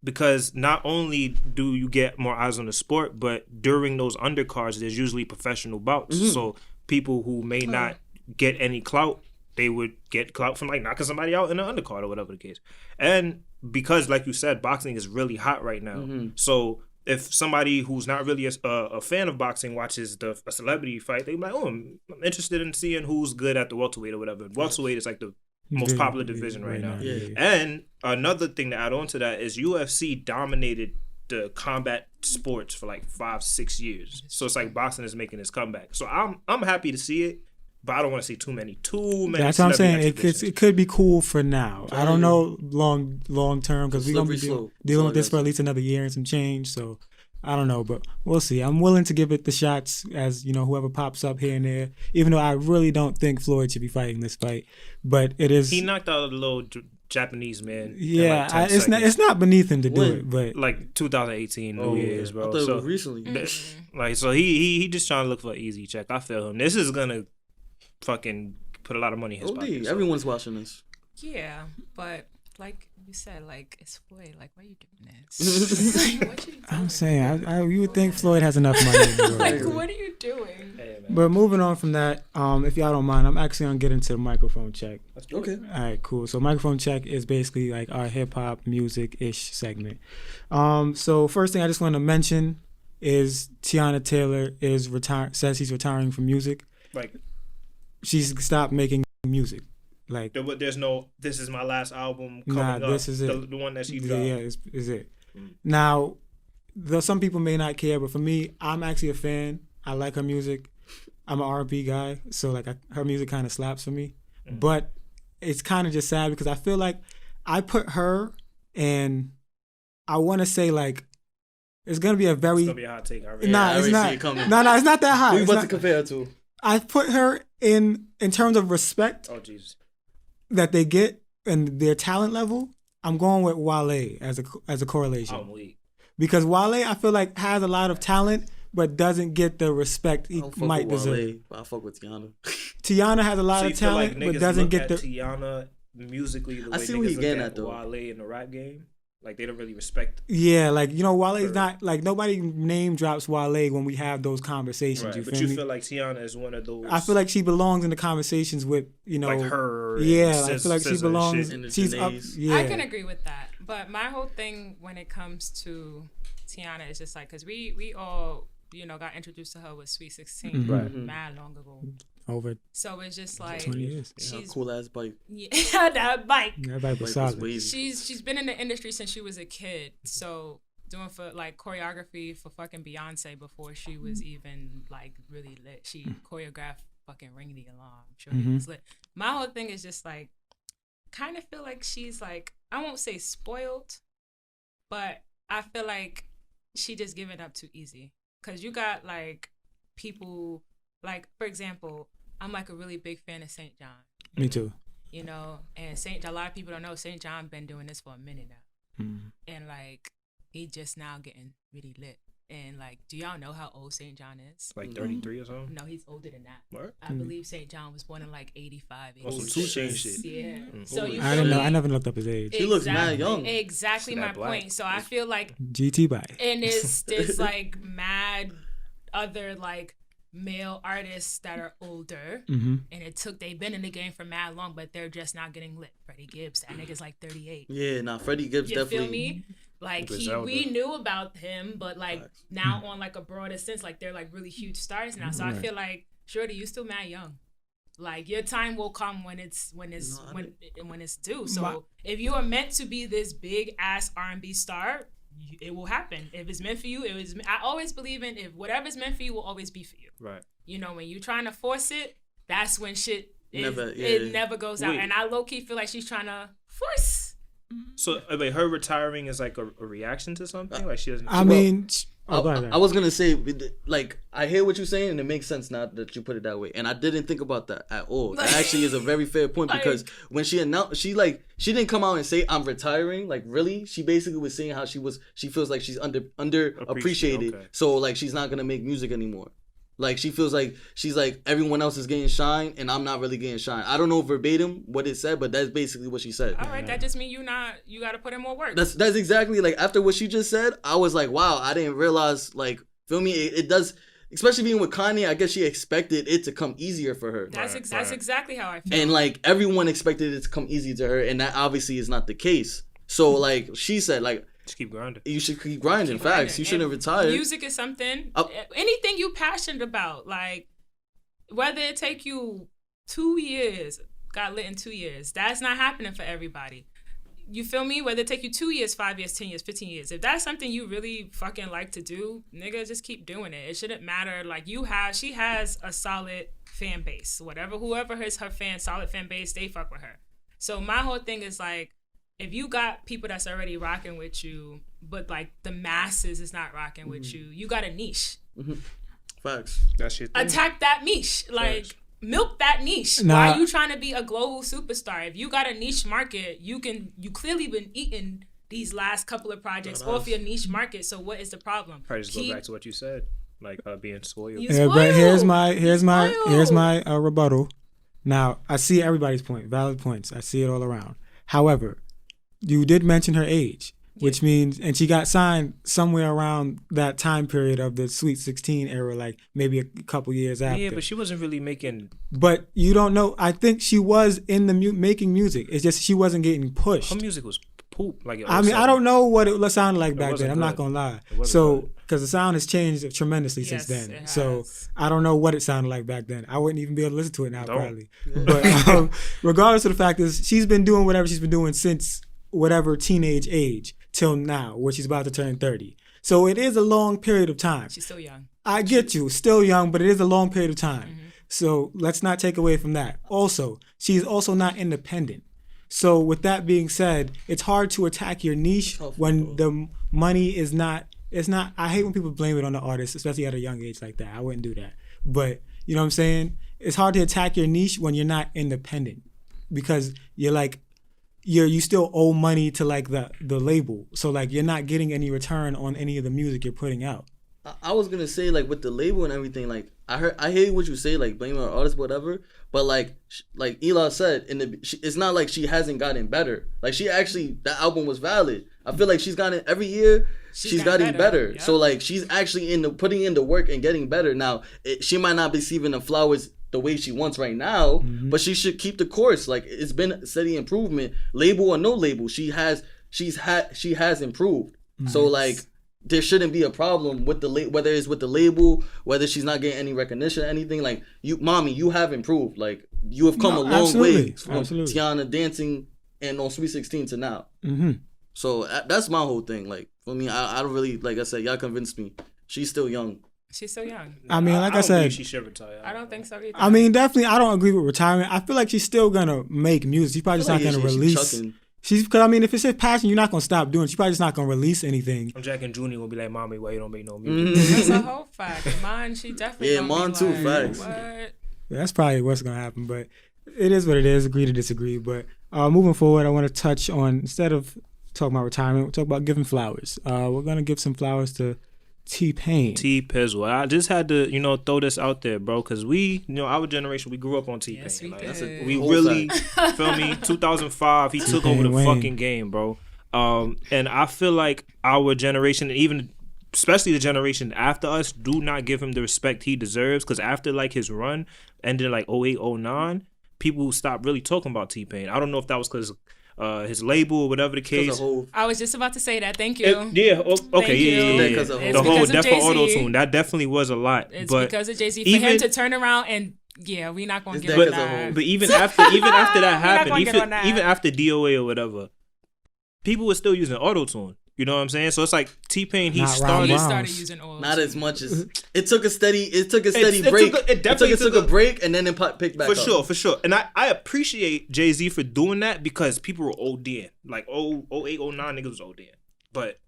Because not only do you get more eyes on the sport, but during those undercards, there's usually professional bouts. Mm-hmm. So people who may not get any clout, they would get clout from like knocking somebody out in the undercard or whatever the case. And because, like you said, boxing is really hot right now. Mm-hmm. So if somebody who's not really a fan of boxing watches a celebrity fight, they be like, oh, I'm interested in seeing who's good at the welterweight or whatever. Welterweight is like the most popular division right now. Yeah. And another thing to add on to that is UFC dominated the combat sports for like 5-6 years. So it's like boxing is making its comeback. So I'm happy to see it, but I don't want to see too many. That's what I'm saying. It could be cool for now. I don't know long term because we're gonna be dealing with this for at least another year and some change. So I don't know, but we'll see. I'm willing to give it the shots as, you know, whoever pops up here and there, even though I really don't think Floyd should be fighting this fight. But it is. He knocked out a little Japanese man. Yeah, it's not beneath him to do it, but like 2018 New Year's, bro. I thought it so was recently. Like, so he just trying to look for an easy check. I feel him. This is gonna fucking put a lot of money in his pocket. So. Everyone's watching this. Yeah, but like you said, like, it's Floyd. Like, why are you doing this? Like, what you doing? I'm saying, you would think Floyd has enough money. In the world. Like, what are you doing? Hey, but moving on from that, if y'all don't mind, I'm actually gonna get into the microphone check. Okay. All right, cool. So microphone check is basically like our hip hop music ish segment. So first thing I just want to mention is Tiana Taylor says he's retiring from music. Like, she's stopped making music. Like, there's no, this is my last album coming up. This is it. The one that she dropped. Yeah, is it. Now, though some people may not care, but for me, I'm actually a fan. I like her music. I'm an R&B guy, so like her music kind of slaps for me. But it's kind of just sad because I feel like I put her and I want to say like it's gonna be a very. It's gonna be a hot take. It's not. It's not that hot. Who you about to compare her to? I put her in terms of respect. Oh Jesus. That they get and their talent level, I'm going with Wale as a correlation. I'm weak. Because Wale, I feel like has a lot of talent, but doesn't get the respect he might deserve. I fuck with Tiana. Tiana has a lot of talent, but doesn't get the Tiana musically. The way I see what he's getting at though. Wale in the rap game. Like, they don't really respect. Yeah, like, you know, Wale's not, like, nobody name drops Wale when we have those conversations, right. But you feel like Tiana is one of those. I feel like she belongs in the conversations with, you know. Like her. Yeah, I feel like she belongs. She's up. Yeah. I can agree with that. But my whole thing when it comes to Tiana is just like, because we all, you know, got introduced to her with Sweet 16 mad long ago. Over. So it's just like 20 years. She's cool ass bike. Yeah, that bike. That bike was solid. She's been in the industry since she was a kid. So doing for like choreography for fucking Beyonce before she was even like really lit. She choreographed fucking Ring the Alarm. I'm sure it was lit. My whole thing is just like, kind of feel like she's like, I won't say spoiled, but I feel like she just giving up too easy. Cause you got like people. Like, for example, I'm like a really big fan of St. John. Me too. You know, and a lot of people don't know St. John been doing this for a minute now. And like, he just now getting really lit. And like, do y'all know how old St. John is? Like 33 or something? No, he's older than that. What? I believe St. John was born in like 85. Oh, some 2 Chainz shit. Yeah. So you I don't know. I never looked up his age. He looks mad young. Exactly my point. So I feel like GT bike. And there's like mad other like male artists that are older, and they've been in the game for mad long, but they're just not getting lit. Freddie Gibbs, that nigga's like 38. Yeah, Freddie Gibbs you definitely. Feel me? Like we knew about him, but like now on like a broader sense, like they're like really huge stars now. So I feel like, Shorty, you still mad young. Like your time will come when it's due. So if you are meant to be this big ass R&B star, it will happen. If it's meant for you, it was. I always believe in if whatever's meant for you will always be for you. Right. You know, when you're trying to force it, that's when shit never goes out. And I low key feel like she's trying to force. So, her retiring is like a reaction to something. Like she doesn't. I mean, Oh, go ahead. I was gonna say, like, I hear what you're saying, and it makes sense now that you put it that way. And I didn't think about that at all. That actually is a very fair point because when she announced, she didn't come out and say I'm retiring. Like, really, she basically was saying how she feels like she's underappreciated. Okay. So like she's not gonna make music anymore. Like she feels like she's like everyone else is getting shine and I'm not really getting shine. I don't know verbatim what it said, but that's basically what she said. All right, that just means you got to put in more work. That's exactly like after what she just said, I was like, wow, I didn't realize, like, feel me? It does, especially being with Kanye, I guess she expected it to come easier for her. That's exactly how I feel. And like everyone expected it to come easy to her, and that obviously is not the case. So like she said, like, just keep grinding. you should keep grinding. Facts. You shouldn't retire. Music is something, anything you passionate about, like whether it take you 2 years, got lit in 2 years, that's not happening for everybody. You feel me? Whether it take you 2 years, 5 years, 10 years, 15 years, if that's something you really fucking like to do, nigga, just keep doing it. It shouldn't matter. Like she has a solid fan base. Whoever is her fan, solid fan base, they fuck with her. So my whole thing is like, if you got people that's already rocking with you, but like the masses is not rocking with you, you got a niche. Facts. That's your thing. Attack that niche. Like, milk that niche. Nah. Why are you trying to be a global superstar? If you got a niche market, you clearly been eating these last couple of projects off your niche market. So what is the problem? Probably just go back to what you said, like being spoiled. You But here's my spoiled. rebuttal. Now I see everybody's point, valid points. I see it all around. However, you did mention her age, which means, and she got signed somewhere around that time period of the Sweet 16 era, like maybe a couple years after. Yeah, but she wasn't really making. But you don't know. I think she was in the making music. It's just she wasn't getting pushed. Her music was poop. Like, I mean, I don't know what it sounded like back then. I'm not good. gonna lie. It wasn't So, good. because the sound has changed tremendously since then. So, I don't know what it sounded like back then. I wouldn't even be able to listen to it now, probably. But regardless of the fact is, she's been doing whatever she's been doing since whatever teenage age till now, where she's about to turn 30. So it is a long period of time. She's still young. I get you, still young, but it is a long period of time. So let's not take away from that. Also, she's also not independent. So with that being said, it's hard to attack your niche when the money is not, it's not, I hate when people blame it on the artist, especially at a young age like that. I wouldn't do that. But you know what I'm saying? It's hard to attack your niche when you're not independent because you're like, you still owe money to like the label. So like you're not getting any return on any of the music you're putting out. I was gonna say, like, with the label and everything, like, I hear what you say, like, blaming our artists, whatever, but like Eli said, it's not like she hasn't gotten better. Like, she actually, that album was valid. I feel like she's gotten, every year, she's gotten better. Yep. So like, she's actually putting in the work and getting better. Now, she might not be receiving the flowers the way she wants right now, but she should keep the course. Like, it's been steady improvement, label or no label. she has improved. So like, there shouldn't be a problem with whether it's with the label, whether she's not getting any recognition or anything. Like, you have improved. Like, you have come a long way from Tiana dancing and on Sweet 16 to now. So that's my whole thing. Like, for me, I don't really, like I said, y'all convinced me. She's still young. She's still young. I mean, like I don't said, believe she should retire. I don't think so either. I mean, definitely, I don't agree with retirement. I feel like she's still gonna make music. She's probably just not gonna release. Because I mean, if it's your passion, you're not gonna stop doing it. She's probably just not gonna release anything. I'm Jack and Junior gonna be like, "Mommy, why you don't make no music?" That's a whole fact. Mine, she definitely. Yeah, mine too. Facts. What? Yeah, that's probably what's gonna happen. But it is what it is. Agree to disagree. But moving forward, I want to touch on, instead of talking about retirement, we'll talk about giving flowers. We're gonna give some flowers to T-Pain. T-Pizzle. I just had to, throw this out there, bro, because we, our generation, we grew up on T-Pain. Yes, we like, we really, feel me, 2005, he took over the fucking game, bro. And I feel like our generation, and even especially the generation after us, do not give him the respect he deserves, because after, like, his run ended, like, 08, 09, people stopped really talking about T-Pain. I don't know if that was because his label or whatever the case. I was just about to say that. Thank you. Okay, yeah. The whole Death for Auto-Tune, that definitely was a lot. It's but because of Jay-Z. For him to turn around and, we're not going to give him that. But even after that happened, even after DOA or whatever, people were still using Auto-Tune. You know what I'm saying? So it's like T-Pain, he started using Auto-Tune. Not as much as it took a steady break. It definitely took a break, and then it picked back up. For sure. And I appreciate Jay-Z for doing that, because people were ODing. Like 08, 09 niggas was ODing. But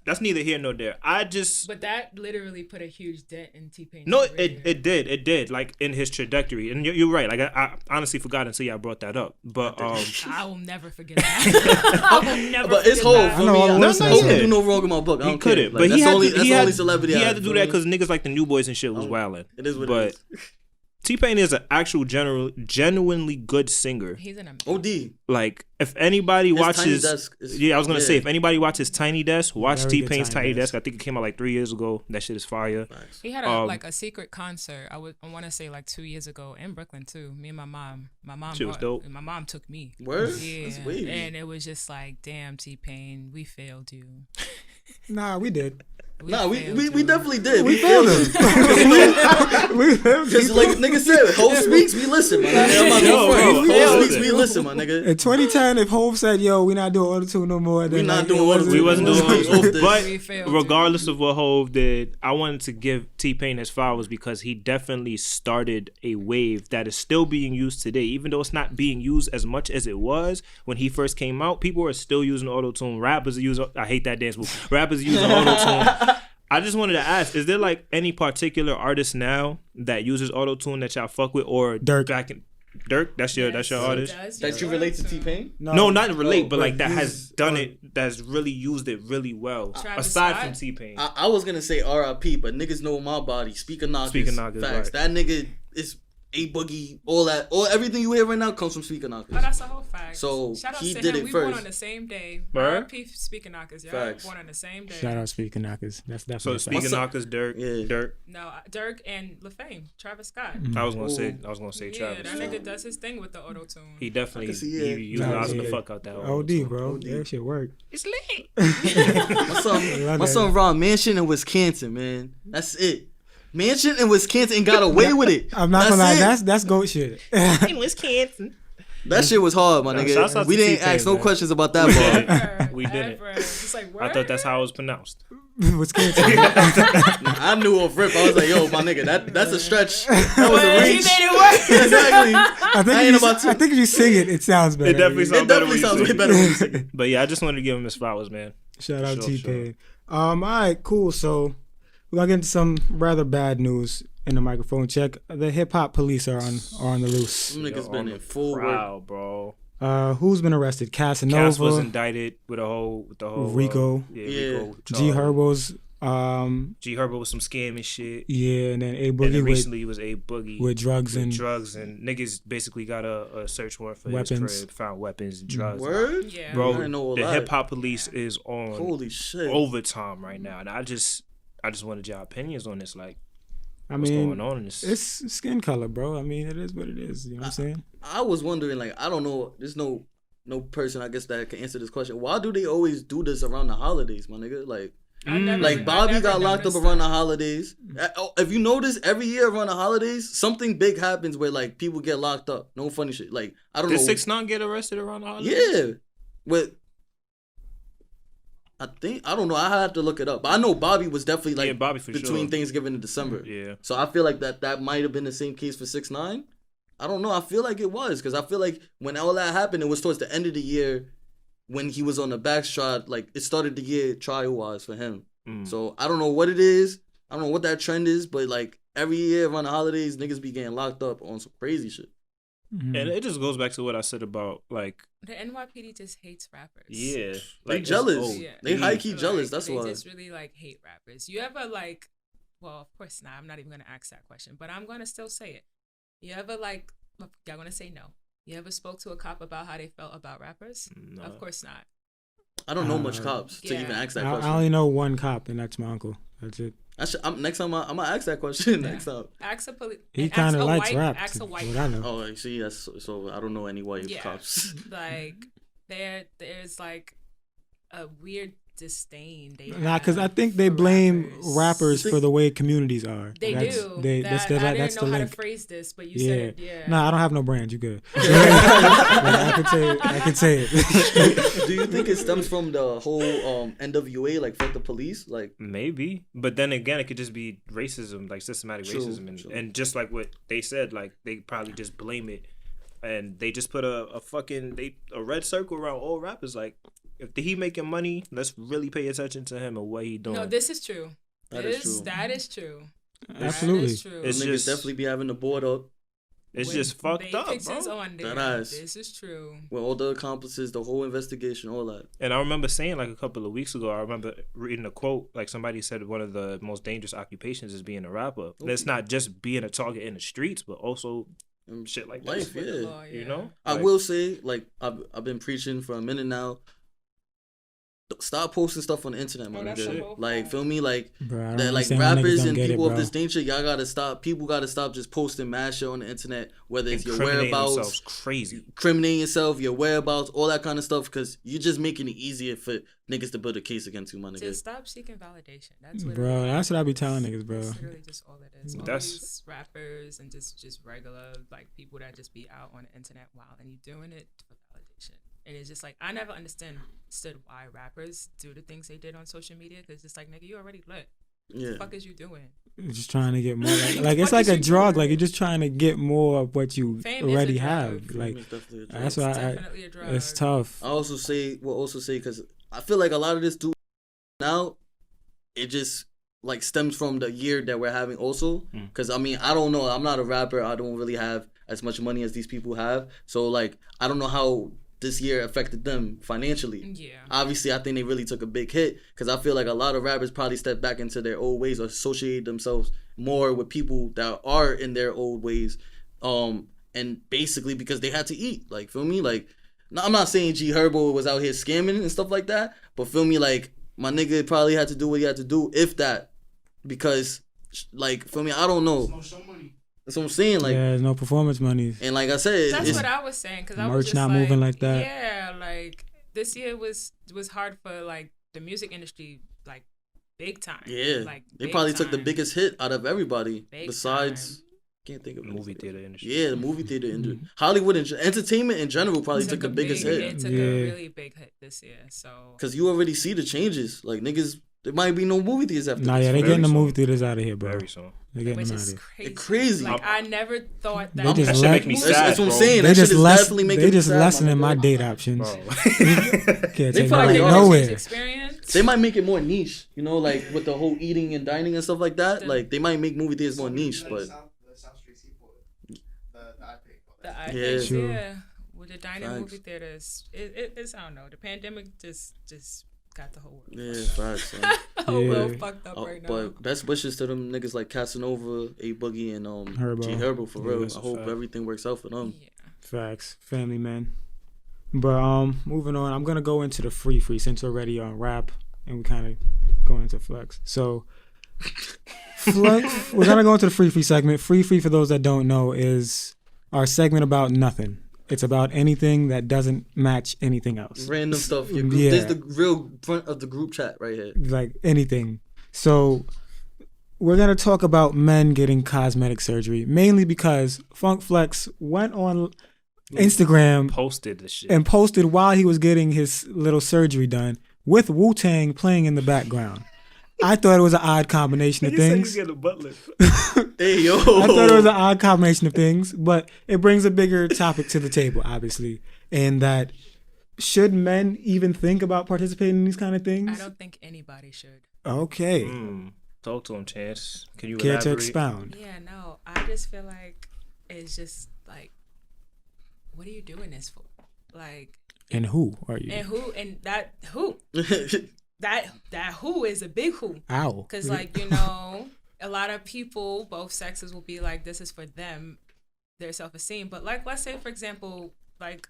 that's neither here nor there. But that literally put a huge dent in T-Pain's No, career. it did, like in his trajectory, and you're right. Like I honestly forgot until y'all brought that up, but I will never forget that. I will never. But it's forget Hov that. for I know me. all the Hov listeners. can do no wrong in my book. I he don't could care. have, Like, but that's he had only, to, that's he the had, only celebrity. he I had to do that because niggas like the New Boys and shit was wilding. It is what but it is. T-Pain is an actual genuinely good singer. He's an OD. Like if anybody His watches, Tiny Desk is- I was gonna say yeah. if anybody watches Tiny Desk, watch Very good T-Pain's Tiny Tiny Desk. Desk. I think it came out like 3 years ago. That shit is fire. He had a secret concert. I want to say like 2 years ago in Brooklyn too. Me and my mom. Shit was dope. My mom took me. Word? Yeah, That's wavy. and it was just like, damn, T-Pain, we failed you. Nah, we did. Nah, we failed we you. definitely did. We failed him. We failed Because him. like nigga said, Hov speaks, we listen, my nigga. I'm not Yo, gonna front. bro, Hov yo. speaks, we listen, my nigga. In 2010, if Hov said, "Yo, we not doing auto-tune no more," then We not like, doing it auto-tune. We wasn't doing Hov Hov, did. but We failed regardless of what Hov did, I wanted to give T-Pain his flowers because he definitely started a wave that is still being used today. Even though it's not being used as much as it was when he first came out, people are still using auto-tune. Rappers are using, I hate that dance move. Rappers are using auto-tune. I just wanted to ask, is there like any particular artist now that uses auto-tune that y'all fuck with, or Dirk. back in Dirk? That's your artist. That you relate to T-Pain? No, not relate, Oh, but like that he's- has done it. That's really used it really well. Travis Aside Scott? from T-Pain. I was gonna say R.I.P., but niggas know my body. Speaker knockers. Speaker knockers, Facts. right. That nigga is A Boogie. All everything you hear right now comes from Speaker knockers. Oh, that's a whole fact. So, shout out he to did him. it We born first. on the same day. Word? R.I.P. Speaker knockers. Y'all Facts. born on the same day. Shout out Speaker Knockers. That's So definitely. speaking What's up? knockers, Dirk, Yeah. Dirk. No, Dirk and LaFame, Travis Scott. I was gonna Ooh. say Yeah, Travis. that nigga does his thing with the auto tune. He definitely I can see it. utilizing Yeah. the fuck out that. OD, bro. OD. That shit work. It's lit. My son Ron, mansion in Wisconsin, man. That's it. Mansion in Wisconsin and got away with it. I'm not gonna lie. it. That's goat shit. In Wisconsin. That shit was hard, my shouts nigga. out We to didn't T-Pain, ask no man. questions about that bar. Ever, We didn't. ever. It's like, I thought that's how it was pronounced. Wisconsin. I knew off rip. I was like, yo, my nigga, that's a stretch. That was a He reach. made it work. Exactly. I think, I if ain't you, about to- I think if you sing it, it sounds better. It definitely It sounds better. definitely when you sounds sing way it. better when you sing it. But yeah, I just wanted to give him his flowers, man. Shout out Sure, T-Pain. All right, cool. So we're gonna get into some rather bad news in the microphone check. The hip hop police are on the loose. Them niggas Yo, been on in the full work. prowl, bro. Who's been arrested? Casanova, Cass was indicted with the whole Rico. yeah, Yeah. Rico. G Herbo's, G Herbo with some scam and shit. yeah, and then A And Boogie then with recently it was a boogie drugs and drugs and niggas basically got a search warrant for his Weapons. crib, found weapons and drugs. Word? Yeah. I Bro, didn't know all the that. hip hop police is on Holy shit. overtime right now, and I just wanted your opinions on this. Like, I what's mean, going on in this? it's skin color, bro. I mean, it is what it is. You know what I'm saying? I was wondering, like, I don't know. There's no person, I guess, that can answer this question. Why do they always do this around the holidays, my nigga? Like, I Bobby never got locked up noticed around the that. holidays. If you notice, every year around the holidays, something big happens where like people get locked up. No funny shit. Like I don't Did know. 6ix9ine get arrested around the holidays? Yeah, with I don't know. I have to look it up. But I know Bobby was definitely like Yeah, Bobby for between sure. Thanksgiving and December. Yeah. So I feel like that might have been the same case for 6ix9ine. I don't know. I feel like it was because I feel like when all that happened, it was towards the end of the year when he was on the backstride. Like it started the year trial wise for him. So I don't know what it is. I don't know what that trend is, but like every year around the holidays, niggas be getting locked up on some crazy shit. Mm-hmm. And it just goes back to what I said about like, The NYPD just hates rappers. yeah, They like it's jealous. old. Yeah. They high key Like, jealous. That's they why. just really like hate rappers. You ever like? Well, of course not. I'm not even gonna ask that question, but I'm gonna still say it. You ever like? Y'all gonna say no? You ever spoke to a cop about how they felt about rappers? No. Of course not. I don't know much cops to Yeah. even ask that I question. only know one cop, and that's my uncle. That's it. Next time I'm gonna ask that question. Next time. Ask a police. He kind of likes rap. Ask a white. What I know. Oh, I see. That's so. I don't know any white Yeah. cops. Like there's like a weird disdain. Nah, because I think they blame rappers for the way communities are. They that's, do. That's I didn't that's know the how link. to phrase this, but you Yeah. said it. Yeah. Nah, I don't have no brand. You good? I can say it. Do you think it stems from the whole NWA, like fuck the police, like? Maybe, but then again, it could just be racism, like systematic True, racism, true. and just like what they said, like they probably just blame it, and they just put a red circle around all rappers. Like if he making money, let's really pay attention to him and what he doing. No, this is true. That is true. That is true. Absolutely. That is true. It's Niggas just definitely be having the board up it's With just fucked big up, pictures bro. on there. That ass. This is true. with all the accomplices, the whole investigation, all that. And I remember saying like a couple of weeks ago, I remember reading a quote, like somebody said one of the most dangerous occupations is being a rapper. And it's not just being a target in the streets, but also shit like Life, this. yeah. Law, You know? I Like, will say, like, I've been preaching for a minute now. Stop posting stuff on the internet, my that's the nigga. whole Like, point. feel me? Like, Bro, I don't that, like understand why niggas rappers don't and get it, people of bro. this nature, y'all gotta stop. People gotta stop just posting mad shit on the internet, whether it's your incriminating whereabouts, themselves crazy. incriminating yourself, your whereabouts, all that kind of stuff, because you're just making it easier for niggas to build a case against you, my nigga. Just stop seeking validation. That's what Bro, that's what I be telling niggas, bro. That's literally just all it is. All That's- these rappers and just regular like people that just be out on the internet wild and you doing it for validation. And it's just like I never understood why rappers do the things they did on social media because it's like nigga, you already lit. What Yeah. the fuck is you doing? You're just trying to get more. Like it's Fuck like is a you drug. doing? Like you're just trying to get more of what you Fame is a already drug. have. Like It's definitely a drug. that's why Definitely a drug. it's tough. I will also say because I feel like a lot of this do now, it just like stems from the year that we're having also. Because I mean, I don't know. I'm not a rapper. I don't really have as much money as these people have. So like, I don't know how this year affected them financially. Yeah. Obviously, I think they really took a big hit because I feel like a lot of rappers probably stepped back into their old ways or associate themselves more with people that are in their old ways. And basically because they had to eat. Like, feel me? Like, no, I'm not saying G Herbo was out here scamming and stuff like that, but feel me? Like, my nigga probably had to do what he had to do, if that, because, like, feel me? I don't know. That's what I'm saying. Like, Yeah, there's no performance money. and like I said, That's it's, what I was saying because I Merch was just not moving like that. Yeah, like this year was hard for like the music industry, like big time. yeah, like they big probably took the time. biggest hit out of everybody Big besides. Can't think of it. Movie theater industry. Yeah, the movie theater industry, Hollywood, entertainment in general probably took the biggest hit. It took Yeah. a really big hit this year. So Cause you already see the changes. Like niggas, there might be no movie theaters after Nah, this. yeah, they very getting the soon. movie theaters out of here, bro. Very soon. They getting which them out of is here. crazy. Crazy. Like I never thought that. They just That shit let- make me That's- sad. that's what I'm bro. saying. They That just shit is less. definitely making They me just sad, my lessening nigga. my date options. Bro. Can't take probably me already nowhere. Experience. They might make it more niche, you know, like with the whole eating and dining and stuff like that. Like they might make movie theaters more niche, but The I Yeah. think, True. yeah, with the dining Facts. movie theaters, it's I don't know. The pandemic just got the whole world. yeah, facts. son. whole world Yeah. fucked up right now. But best wishes to them niggas like Casanova, A Boogie, and Herbo. G Herbo for Yeah, real. that's I a hope fact. everything works out for them. Yeah. Facts, family man. But moving on, I'm gonna go into the free since we're already on rap and we kind of going into flex. So, we're gonna go into the free segment. Free for those that don't know is our segment about nothing. It's about anything that doesn't match anything else. Random stuff. Your group, Yeah. There's the real front of the group chat right here. Like anything. So we're gonna talk about men getting cosmetic surgery, mainly because Funk Flex went on Instagram Posted the shit. and posted while he was getting his little surgery done with Wu-Tang playing in the background. I thought it was an odd combination of things. get a butler. Hey yo, I thought it was an odd combination of things, but it brings a bigger topic to the table, obviously, and that should men even think about participating in these kind of I things? don't think anybody should. Okay. Talk to him, Chance. Can you Care to elaborate? expound? Yeah, no. I just feel like it's just like, what are you doing this for? Like, And who are you? and who? And that who? That who is a big who. Ow. Because, like, you know, a lot of people, both sexes, will be like, this is for them, their self-esteem. But, like, let's say, for example, like,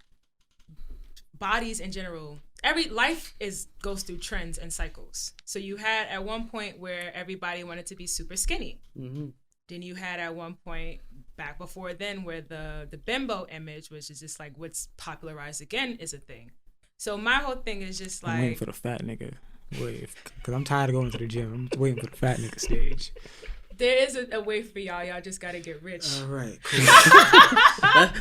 bodies in general, every life goes through trends and cycles. So you had at one point where everybody wanted to be super skinny. Mm-hmm. Then you had at one point back before then where the bimbo image, which is just like what's popularized again, is a thing. So my whole thing is just I'm waiting like, for the fat nigga. Wait, because I'm tired of going to the gym. I'm waiting for the fat nigga stage. there is a way for y'all. Y'all just gotta get rich. All right, cool.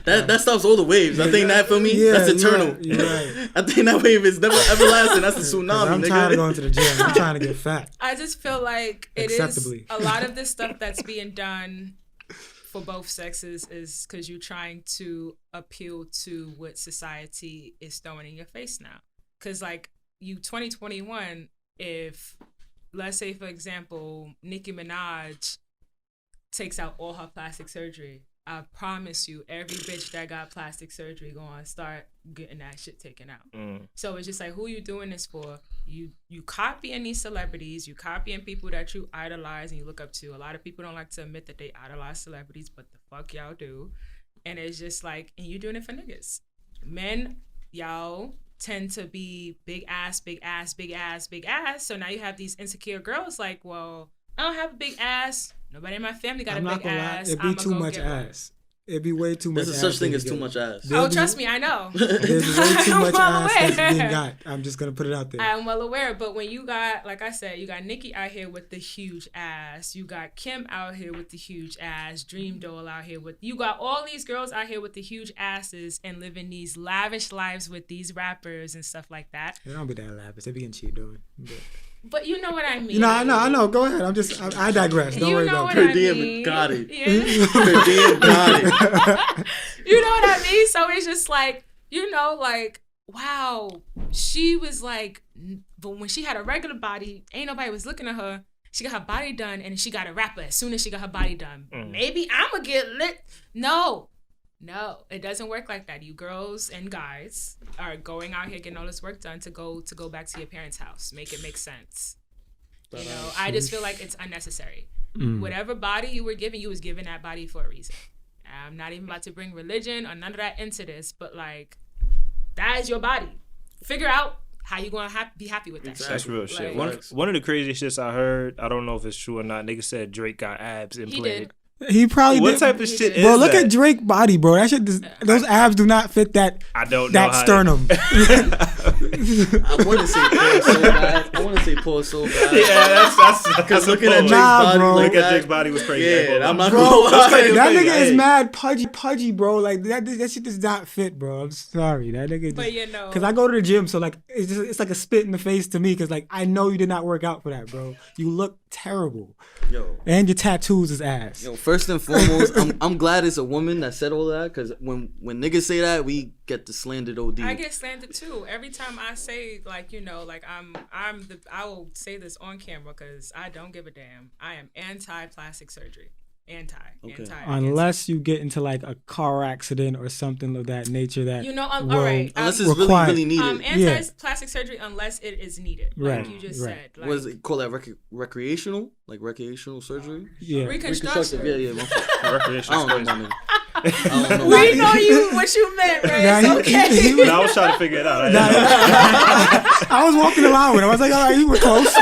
that stops all the waves. I think that for me, Yeah, that's eternal. you're right. I think that wave is never everlasting. That's a tsunami, I'm nigga. tired of going to the gym. I'm trying to get fat. I just feel like it is Acceptably. a lot of this stuff that's being done for both sexes is because you're trying to appeal to what society is throwing in your face now. Because, like, you 2021, if let's say for example Nicki Minaj takes out all her plastic surgery, I promise you every bitch that got plastic surgery gonna start getting that shit taken out. So it's just like, who you doing this for? You copying these celebrities, you copying people that you idolize and you look up to. A lot of people don't like to admit that they idolize celebrities, but the fuck y'all do. And it's just like, and you doing it for niggas. Men, y'all tend to be big ass, big ass, big ass, big ass. So now you have these insecure girls like, well, I don't have a big ass. Nobody in my family got a big ass. It'd be too much ass. It'd be way too much ass. There's a such thing as too much ass. Oh, trust me, I know. There's way too much ass that's being got. I'm just going to put it out there. I'm well aware, but when you got, like I said, you got Nicki out here with the huge ass. You got Kim out here with the huge ass. Dream Doll out here with... You got all these girls out here with the huge asses and living these lavish lives with these rappers and stuff like that. They don't be that lavish. They be getting cheap doing. But you know what I mean. You know, I know. Go ahead. I digress. Don't worry about it. Per diem got it. Per diem got it. You know what I mean? So it's just like, you know, like, wow, she was like, but when she had a regular body, ain't nobody was looking at her. She got her body done and she got a rapper as soon as she got her body done. Maybe I'm going to get lit. No, it doesn't work like that. You girls and guys are going out here getting all this work done to go back to your parents' house. Make it make sense. You know, I just feel like it's unnecessary. Whatever body you were given, you was given that body for a reason. I'm not even about to bring religion or none of that into this, but like, that is your body. Figure out how you gonna be happy with that. Exactly. That's real shit. Like, One of the craziest shits I heard, I don't know if it's true or not, nigga said Drake got abs implanted. He probably What did. type of shit is Bro, look that? at Drake body, bro. That shit, those abs do not fit that. I don't know that how sternum. I want to say pause so bad. I want to say pause so bad. Yeah, that's Because looking at Drake's Nah, body, bro. like Look at that, Drake's body was crazy. Yeah, I'm not Bro, gonna lie. that nigga Hey. is mad pudgy, bro. Like that shit does not fit, bro. I'm sorry, that nigga. But you know, Cause I go to the gym, so like it's like a spit in the face to me. Cause like I know you did not work out for that, bro. You look terrible, and your tattoos is ass. Yo, first and foremost, I'm glad it's a woman that said all that. Because when niggas say that, we get the slandered OD. I get slandered too. Every time I say, like, you know, like I will say this on camera because I don't give a damn. I am anti-plastic surgery. Anti. Unless you get into like a car accident or something of that nature that You know, all right. Unless it's really needed. Anti-plastic surgery unless it is needed. Right, Like you just right. said. Like, What is it called? That recreational? Like recreational surgery? yeah. Reconstruction. Yeah. My fault. Recreation I don't know, crazy. man. I don't know. We know what you meant, right? Nah, It's okay. But I was trying to figure it out. I was walking along with him. I was like, all right, we're close.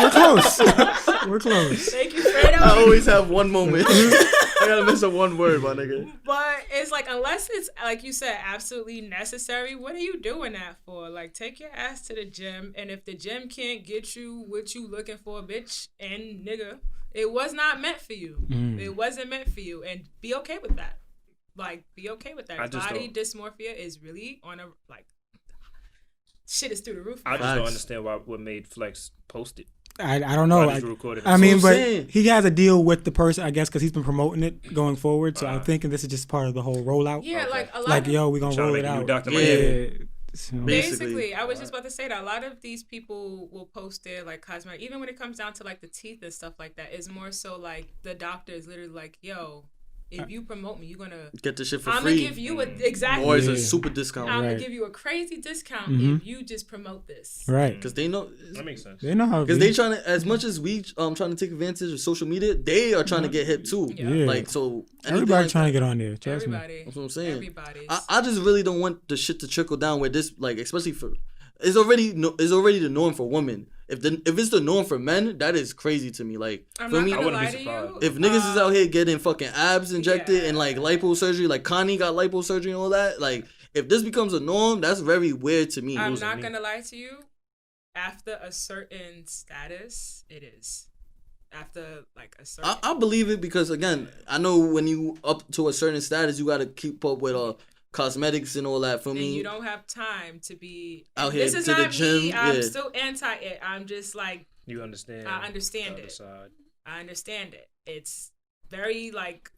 We're close. Thank you, Fredo. I always have one moment. I gotta miss a one word, my nigga. But it's like, unless it's, like you said, absolutely necessary, what are you doing that for? Like, take your ass to the gym, and if the gym can't get you what you looking for, bitch and nigga, it was not meant for you. It wasn't meant for you, and be okay with that. Like, be okay with that. Body dysmorphia is really on a, like, shit is through the roof. I just don't understand what made Flex post it. I don't know. Why did you record it? I mean, but saying. he has a deal with the person, I guess, because he's been promoting it going forward. So I'm thinking this is just part of the whole rollout. Yeah, like a lot Like, of, yo, we gonna Trying to roll it make a new out. Dr. Yeah. Miami. So, basically, I was just about to say that a lot of these people will post their like cosmetic, even when it comes down to like the teeth and stuff like that, is more so like the doctor is literally like, yo, if you promote me, you're gonna Get the shit for I'm free. gonna give you exactly. Or it's a super discount. I'm Right. gonna give you a crazy discount if you just promote this. right. Because they know. That makes sense. They know how. Because they trying to, as much as we trying to take advantage of social media, they are trying to get hip too. Yeah. Like, so Everybody like trying to get on there. Trust me. Everybody. That's what I'm saying. Everybody's. I just really don't want the shit to trickle down where this, like, especially for, it's already the norm for women. If it's the norm for men, that is crazy to me. Like, I'm for not me, gonna wouldn't be lie to you. surprised. if niggas is out here getting fucking abs injected Yeah. and like liposurgery, like Connie got liposurgery and all that, like, if this becomes a norm, that's very weird to me. I'm not gonna lie to you. After a certain status, it is. After like a certain. I believe it because, again, I know when you up to a certain status, you got to keep up with cosmetics and all that. For and me, you don't have time to be Out here This is to the not gym, me. I'm yeah. still anti it. I'm just like, You understand? I understand the other it. side. I understand it. It's very like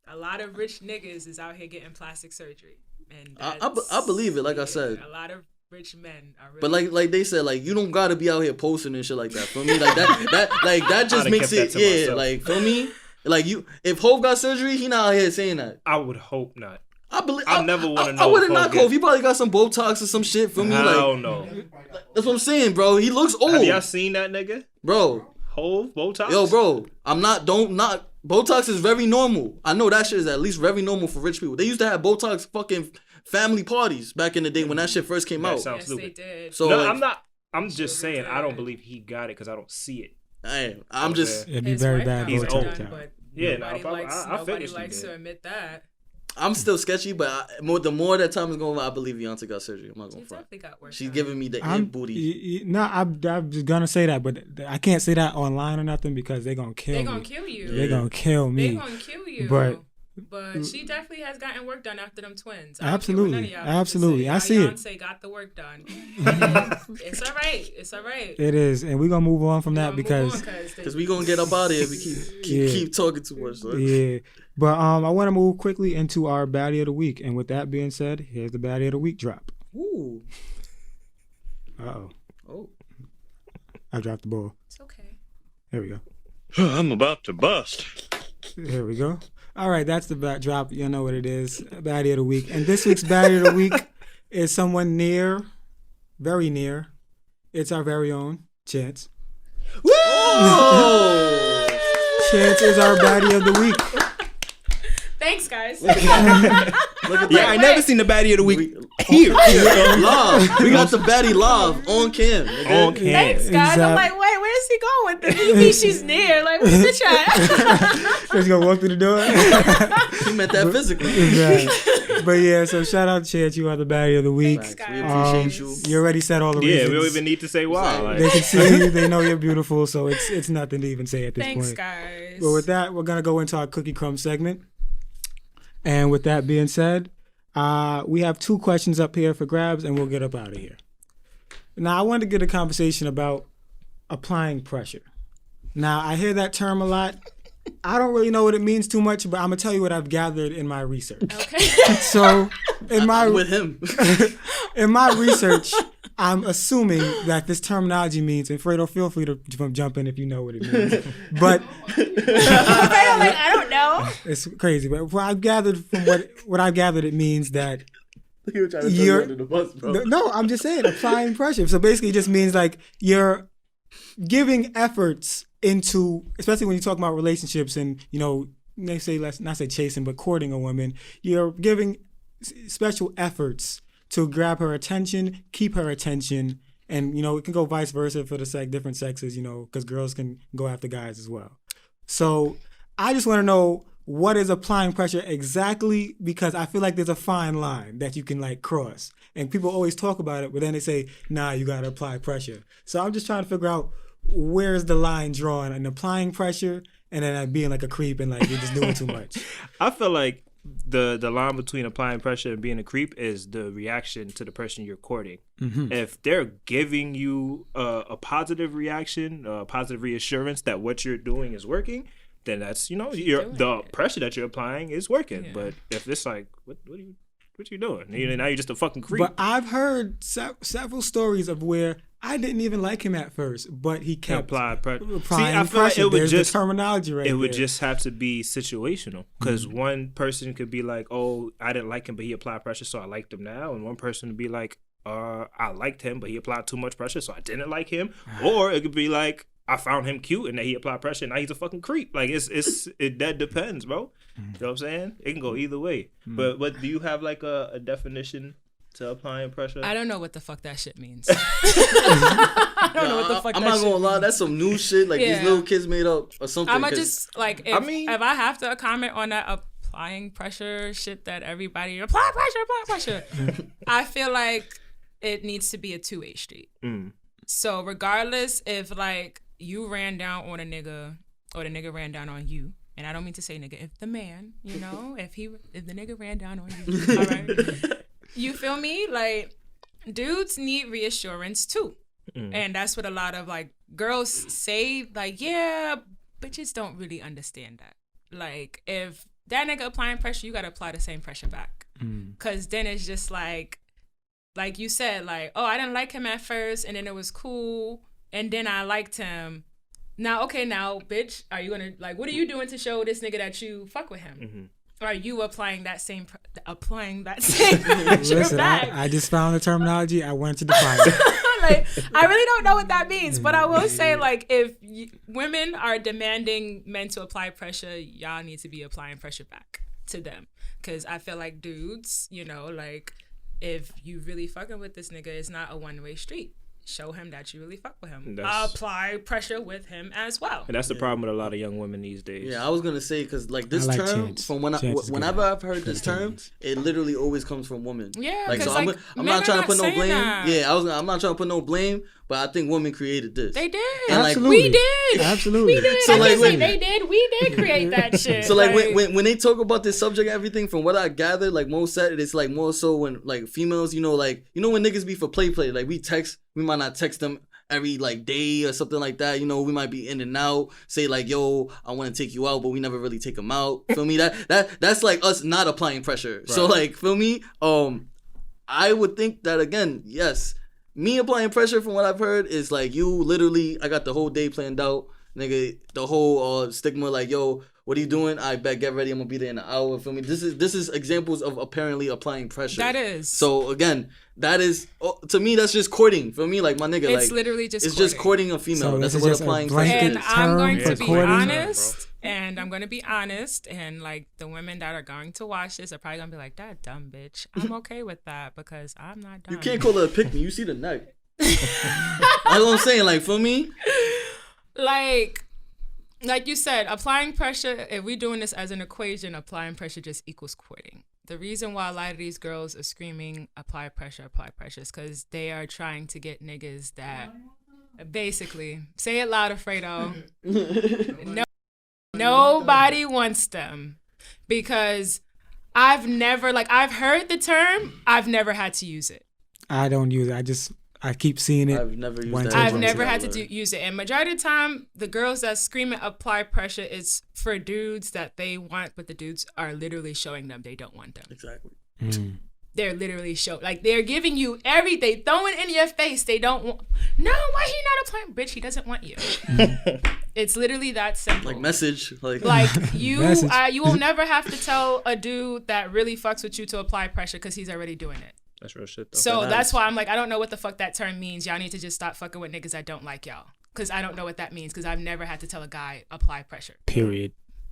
a lot of rich niggas is out here getting plastic surgery, and I believe it. Like I said, a lot of rich men are really. But like they said, like you don't gotta be out here posting and shit like that. For me, like that just I'd've makes kept that it to myself. like for me, like you. If Hov got surgery, he not out here saying that. I would hope not. I never wanna know I wouldn't if knock Hov Hov. He probably got some Botox or some shit for me. Hell Like no. that's what I'm saying, bro. He looks old, Have y'all seen that nigga? bro. Hov Botox? Yo, bro, don't not. Botox is very normal. I know that shit is at least very normal for rich people. They used to have Botox fucking family parties back in the day when that shit first came That out. sounds yes, stupid. they did. So No, like, I'm not. I'm just saying I don't believe he got it because I don't see it. I'm just, It'd be His very wife bad got He's work old. Botox. done, job. but Yeah, nobody no, likes, I nobody finished likes it. to admit that. I'm still sketchy, but the more that time is going on, I believe Beyonce got surgery. I'm not gonna She front. definitely got work She's done. giving me the I'm imp booty. I'm just gonna say that, but I can't say that online or nothing because they're gonna kill They me. gonna kill you. They're gonna kill They me. gonna kill you. But- But she definitely has gotten work done after them twins. Absolutely. Absolutely. I see it. Beyonce got the work done. It's all right. It's all right. It is, and we're gonna move on from that because Because we gonna get up out of here if we keep talking too much. Son. yeah. But I want to move quickly into our baddie of the week, and with that being said, here's the baddie of the week drop. Ooh. Oh, I dropped the ball. It's okay. There we go. I'm about to bust. Here we go. All right, that's the backdrop. You know what it is. Baddie of the week. And this week's baddie of the week is someone near, very near. It's our very own Chance. Whoa! Chance is our baddie of the week. Thanks, guys. Look at Yeah, I that. never seen the baddie of the week. Here, live. We got the baddie live on cam. nigga. On cam. Thanks, guys. I'm Exactly. like, wait, where's he going with this? He means she's near. Like, where's the chat? Just gonna walk through the door. He meant that physically. Right. But yeah, so shout out to Chance. You are the baddie of the week. Thanks, We guys. appreciate you. You already said all the Yeah, reasons. we don't even need to say why. Like, They can see you. They know you're beautiful. So it's nothing to even say at this Thanks, point. guys. But with that, we're gonna go into our cookie crumb segment. And with that being said, we have 2 questions up here for grabs, and we'll get up out of here. Now, I wanted to get a conversation about applying pressure. Now, I hear that term a lot. I don't really know what it means too much, but I'm gonna tell you what I've gathered in my research. Okay. So, I'm with him. in my research, I'm assuming that this terminology means, and Fredo, feel free to jump in if you know what it means. But I'm like, I don't know. it's crazy. But what I've gathered from what I've gathered, it means that You were trying to throw You're- you under the bus, bro. no, I'm just saying applying pressure. So basically, it just means like you're giving efforts into, especially when you talk about relationships and they say, let's not say chasing, but courting a woman. You're giving special efforts to grab her attention, keep her attention, and it can go vice versa for the different sexes. Because girls can go after guys as well. So I just want to know, what is applying pressure exactly? Because I feel like there's a fine line that you can cross, and people always talk about it, but then they say, nah, you got to apply pressure. So I'm just trying to figure out, where's the line drawn in applying pressure and then being like a creep and you're just doing too much. I feel like the line between applying pressure and being a creep is the reaction to the person you're courting. Mm-hmm. If they're giving you a positive reaction, positive reassurance that what you're doing is working, then that's the pressure that you're applying is working. Yeah. But if it's like, what you doing? Now you're just a fucking creep. But I've heard several stories of where I didn't even like him at first, but he kept Apply pressure. applying I feel like pressure. it would There's just the terminology right it would there. just have to be situational, because one person could be like, oh, I didn't like him, but he applied pressure, so I liked him now. And one person would be like, I liked him, but he applied too much pressure, so I didn't like him. Or it could be like, I found him cute and then he applied pressure and now he's a fucking creep. Like that depends, bro. You know what I'm saying? It can go either way. But do you have a definition to applying pressure? I don't know what the fuck that shit means. I don't know what the fuck I'm that not shit gonna lie, means. that's some new shit. Like Yeah. these little kids made up or something. I'ma 'cause just if I have to comment on that applying pressure shit that everybody apply pressure. I feel like it needs to be a 2-way street. So regardless if you ran down on a nigga or the nigga ran down on you, and I don't mean to say nigga, if the man, if the nigga ran down on you, all right, you feel me? Dudes need reassurance too. And that's what a lot of girls say, yeah, bitches don't really understand that. If that nigga applying pressure, you gotta apply the same pressure back. Cause then it's just like you said, like, oh, I didn't like him at first, and then it was cool, and then I liked him. Now, bitch, are you gonna, like, what are you doing to show this nigga that you fuck with him? Mm-hmm. Are you applying that same pressure Listen, back? I just found the terminology. I wanted to define it. Like, I really don't know what that means, but I will say, like, if women are demanding men to apply pressure, y'all need to be applying pressure back to them. Because I feel like dudes, you know, like, if you really fucking with this nigga, it's not a one-way street. Show him that you really fuck with him. Apply pressure with him as well. And that's the problem with a lot of young women these days. Yeah, I was gonna say, because like this term, from whenever I've heard this term, it literally always comes from women. Yeah, like, so like, I'm not trying to put no blame. That. Yeah, I'm not trying to put no blame, but I think women created this. They did. And Absolutely. We did. Absolutely. We did. So, I like, can say they did. We did create that shit. So like when they talk about this subject and everything, from what I gathered, like most said, it's like more so when like females, you know when niggas be for play, like we might not text them every like day or something like that, you know, we might be in and out, say like, yo, I want to take you out, but we never really take them out. Feel me? That's like us not applying pressure. Right. So like, feel me? I would think that, again, yes, me applying pressure, from what I've heard, is like, you literally, I got the whole day planned out, nigga, the whole stigma, like, yo, what are you doing? I bet, get ready, I'm gonna be there in an hour. Feel me? This is examples of apparently applying pressure. That is. So again, that is, to me, that's just courting. Feel me? Like, my nigga, it's like, literally just it's courting. just courting a female. So that's this what is applying just a pressure is. And I'm going to be courting? honest. And I'm going to be honest. And like the women that are going to watch this are probably going to be like, that dumb bitch. I'm okay with that because I'm not dumb. You can't call her a pick me. You see the neck. That's what I'm saying. Like, feel me? Like you said, applying pressure, if we're doing this as an equation, applying pressure just equals courting. The reason why a lot of these girls are screaming, apply pressure, is because they are trying to get niggas that basically, say it louder, Fredo. Nobody wants them. Because I've heard the term, I've never had to use it. I don't use it. I keep seeing it. I've never used that. I've never had to use it. And majority of the time, the girls that scream and apply pressure is for dudes that they want, but the dudes are literally showing them they don't want them. Exactly. They're literally they're giving you everything, throwing it in your face. They don't want. No, why he not applying? Bitch, he doesn't want you. It's literally that simple. Like message. Like you, you will never have to tell a dude that really fucks with you to apply pressure because he's already doing it. That's real shit, though. So that's why I'm like, I don't know what the fuck that term means. Y'all need to just stop fucking with niggas that don't like y'all. Because I don't know what that means. Because I've never had to tell a guy apply pressure. Period.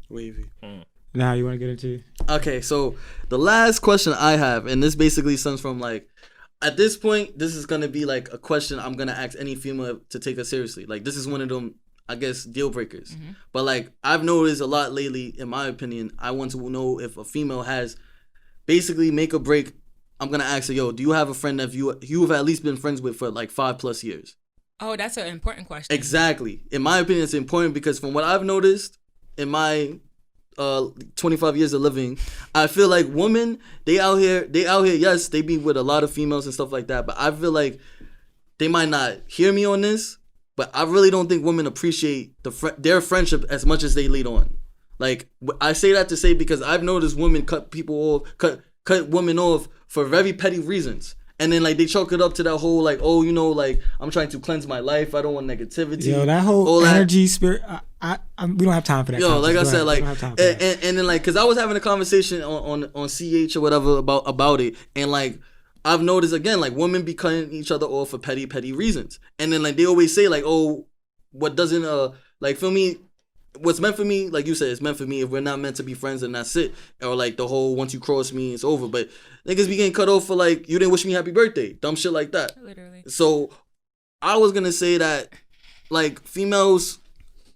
Wavy. Now you want to get into? Okay, so the last question I have, and this basically stems from like, at this point, this is gonna be like a question I'm gonna ask any female to take us seriously. Like, this is one of them, I guess, deal breakers. Mm-hmm. But like, I've noticed a lot lately, in my opinion, I want to know if a female has basically make or break. I'm gonna ask her, yo, do you have a friend that you've at least been friends with for like 5+ years? Oh, that's an important question. Exactly. In my opinion, it's important because from what I've noticed in my 25 years of living, I feel like women, they out here, yes, they be with a lot of females and stuff like that, but I feel like they might not hear me on this, but I really don't think women appreciate their friendship as much as they lead on. Like, I say that to say because I've noticed women cut people off, cut women off for very petty reasons. And then, like, they chalk it up to that whole, like, oh, you know, like, I'm trying to cleanse my life. I don't want negativity. Yo, that whole energy, spirit, we don't have time for that. Yo, like I said, like, and then, like, because I was having a conversation on CH or whatever about it. And, like, I've noticed, again, like, women be cutting each other off for petty reasons. And then, like, they always say, like, oh, what doesn't, like, feel me, what's meant for me, like you said, it's meant for me. If we're not meant to be friends, then that's it. Or like the whole once you cross me, it's over. But niggas be getting cut off for like, you didn't wish me happy birthday. Dumb shit like that. Literally. So I was going to say that like females,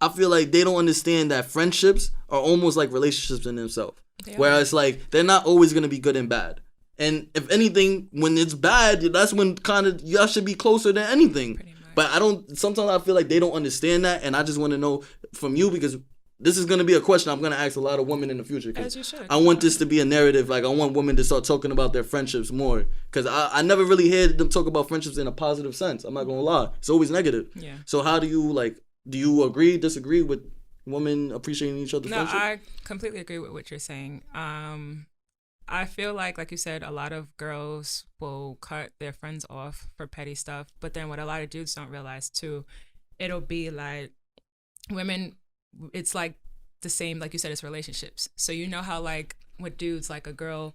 I feel like they don't understand that friendships are almost like relationships in themselves. Whereas like they're not always going to be good and bad. And if anything, when it's bad, that's when kind of y'all should be closer than anything. But sometimes I feel like they don't understand that, and I just want to know from you, because this is going to be a question I'm going to ask a lot of women in the future. As you should. I want this to be a narrative. Like, I want women to start talking about their friendships more, because I never really heard them talk about friendships in a positive sense. I'm not going to lie. It's always negative. Yeah. So how do you agree, disagree with women appreciating each other's friendship? No, I completely agree with what you're saying. I feel like you said, a lot of girls will cut their friends off for petty stuff. But then what a lot of dudes don't realize too, it'll be like women, it's like the same, like you said, it's relationships. So you know how like with dudes, like a girl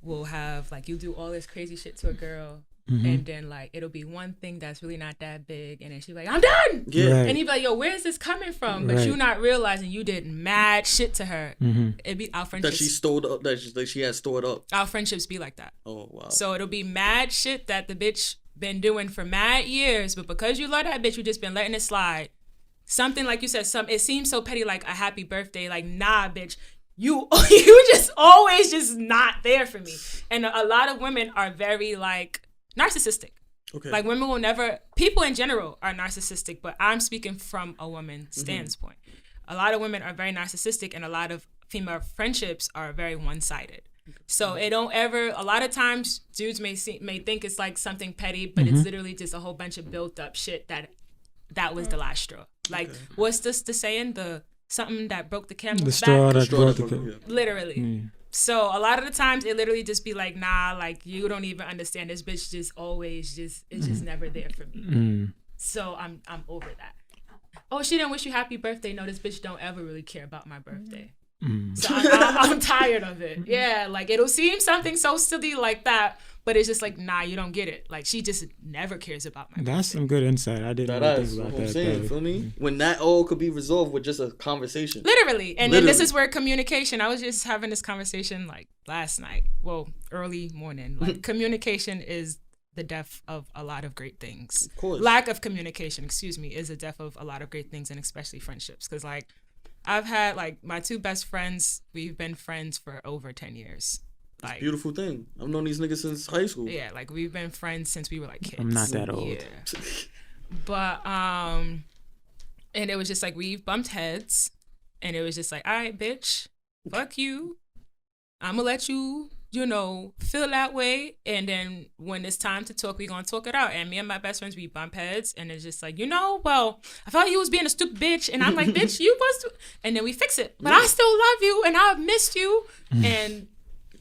will have like, you do all this crazy shit to a girl. And then like it'll be one thing that's really not that big, and then she's like, I'm done. Yeah. And he'd be like, yo, where's this coming from? But you not realizing you did mad shit to her. It'd be our friendships. That she stored up, that she had stored up. Our friendships be like that. Oh wow. So it'll be mad shit that the bitch been doing for mad years, but because you love that bitch, you just been letting it slide. Something like you said, it seems so petty, like a happy birthday. Like, nah, bitch. You just always just not there for me. And a lot of women are very like narcissistic. Okay. Like women will never, people in general are narcissistic, but I'm speaking from a woman's standpoint. A lot of women are very narcissistic, and a lot of female friendships are very one-sided. So it don't ever, a lot of times dudes may think it's like something petty, but it's literally just a whole bunch of built up shit that was the last straw. Like, what's this the saying? Something that broke the camel's back? The straw that broke the camel. Literally. So a lot of the times it literally just be like, nah, like you don't even understand. This bitch just always it's just never there for me. So I'm over that. Oh, she didn't wish you happy birthday. No, this bitch don't ever really care about my birthday. So I'm tired of it. Yeah, like it'll seem something so silly like that, but it's just like, nah, you don't get it. Like she just never cares about my birthday. That's some good insight. I didn't really think about that. Saying, feel me? When that all could be resolved with just a conversation. Literally. And then this is where communication, I was just having this conversation like last night. Well, early morning. Like communication is the death of a lot of great things. Of course. Lack of communication, is the death of a lot of great things, and especially friendships. Because like I've had like my two best friends, we've been friends for over 10 years. Like, beautiful thing. I've known these niggas since high school. Yeah, like we've been friends since we were like kids. I'm not that old. Yeah. But and it was just like we bumped heads, and it was just like, all right, bitch, fuck you. I'ma let you, feel that way. And then when it's time to talk, we gonna talk it out. And me and my best friends, we bump heads, and it's just like, well, I felt you was being a stupid bitch, and I'm like, bitch, you was, and then we fix it. But I still love you, and I've missed you, and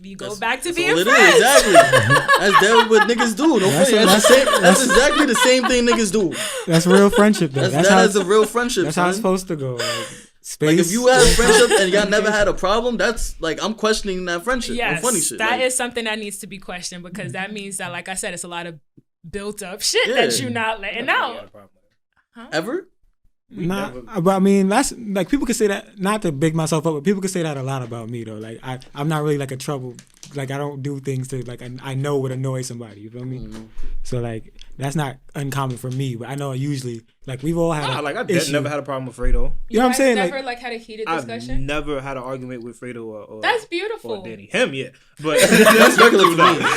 we go back to being friends. Exactly. That's what niggas do. That's exactly the same thing niggas do. That's real friendship, though. That's a real friendship. That's how it's supposed to go. Like if you have a friendship and y'all never had a problem, that's like I'm questioning that friendship. Yes, funny shit. That is something that needs to be questioned, because that means that, like I said, it's a lot of built up shit that you're not letting out. Ever? But I mean, that's like people could say that, not to big myself up, but people could say that a lot about me though. Like I'm not really like a trouble. Like I don't do things to like I know would annoy somebody. You feel me? So like that's not uncommon for me. But I know I like we've all had. I've never had a problem with Fredo. You know what I'm saying? Never like had a heated discussion. I've never had an argument with Fredo or that's beautiful. Or Danny. Him, yeah, but that's regular for me.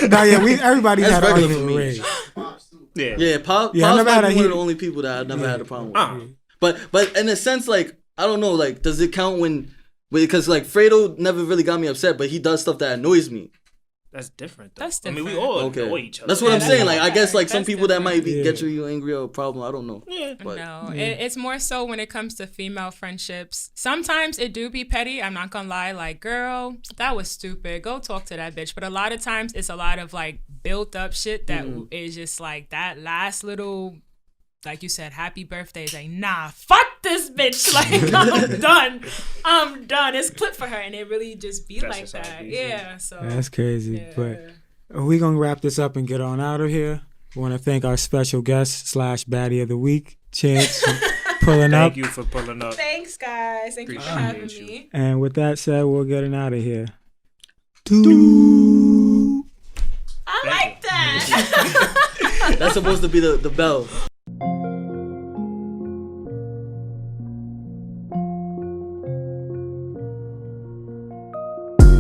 No, yeah, everybody's had an argument with Ray. Yeah, Pop. Yeah, Pop's might be one of the only people that I've never had a problem with. But in a sense, like I don't know, like does it count because like Fredo never really got me upset, but he does stuff that annoys me. That's different. Though. That's different. I mean, we all annoy each other. That's what I'm saying. Like I guess like some people that might get you angry or a problem. I don't know. Yeah. But, it's more so when it comes to female friendships. Sometimes it do be petty. I'm not gonna lie. Like, girl, that was stupid. Go talk to that bitch. But a lot of times it's a lot of like built up shit that is just like that last little. Like you said, happy birthday. It's like, nah, fuck this bitch. Like, I'm done. It's clip for her. And it really just be like that. Yeah. So that's crazy. Yeah. But we're going to wrap this up and get on out of here. We want to thank our special guest / Baddie of the Week, Chance, for pulling up. Thank you for pulling up. Thanks, guys. Thank you for having me. And with that said, we're getting out of here. I like that. That's supposed to be the bell.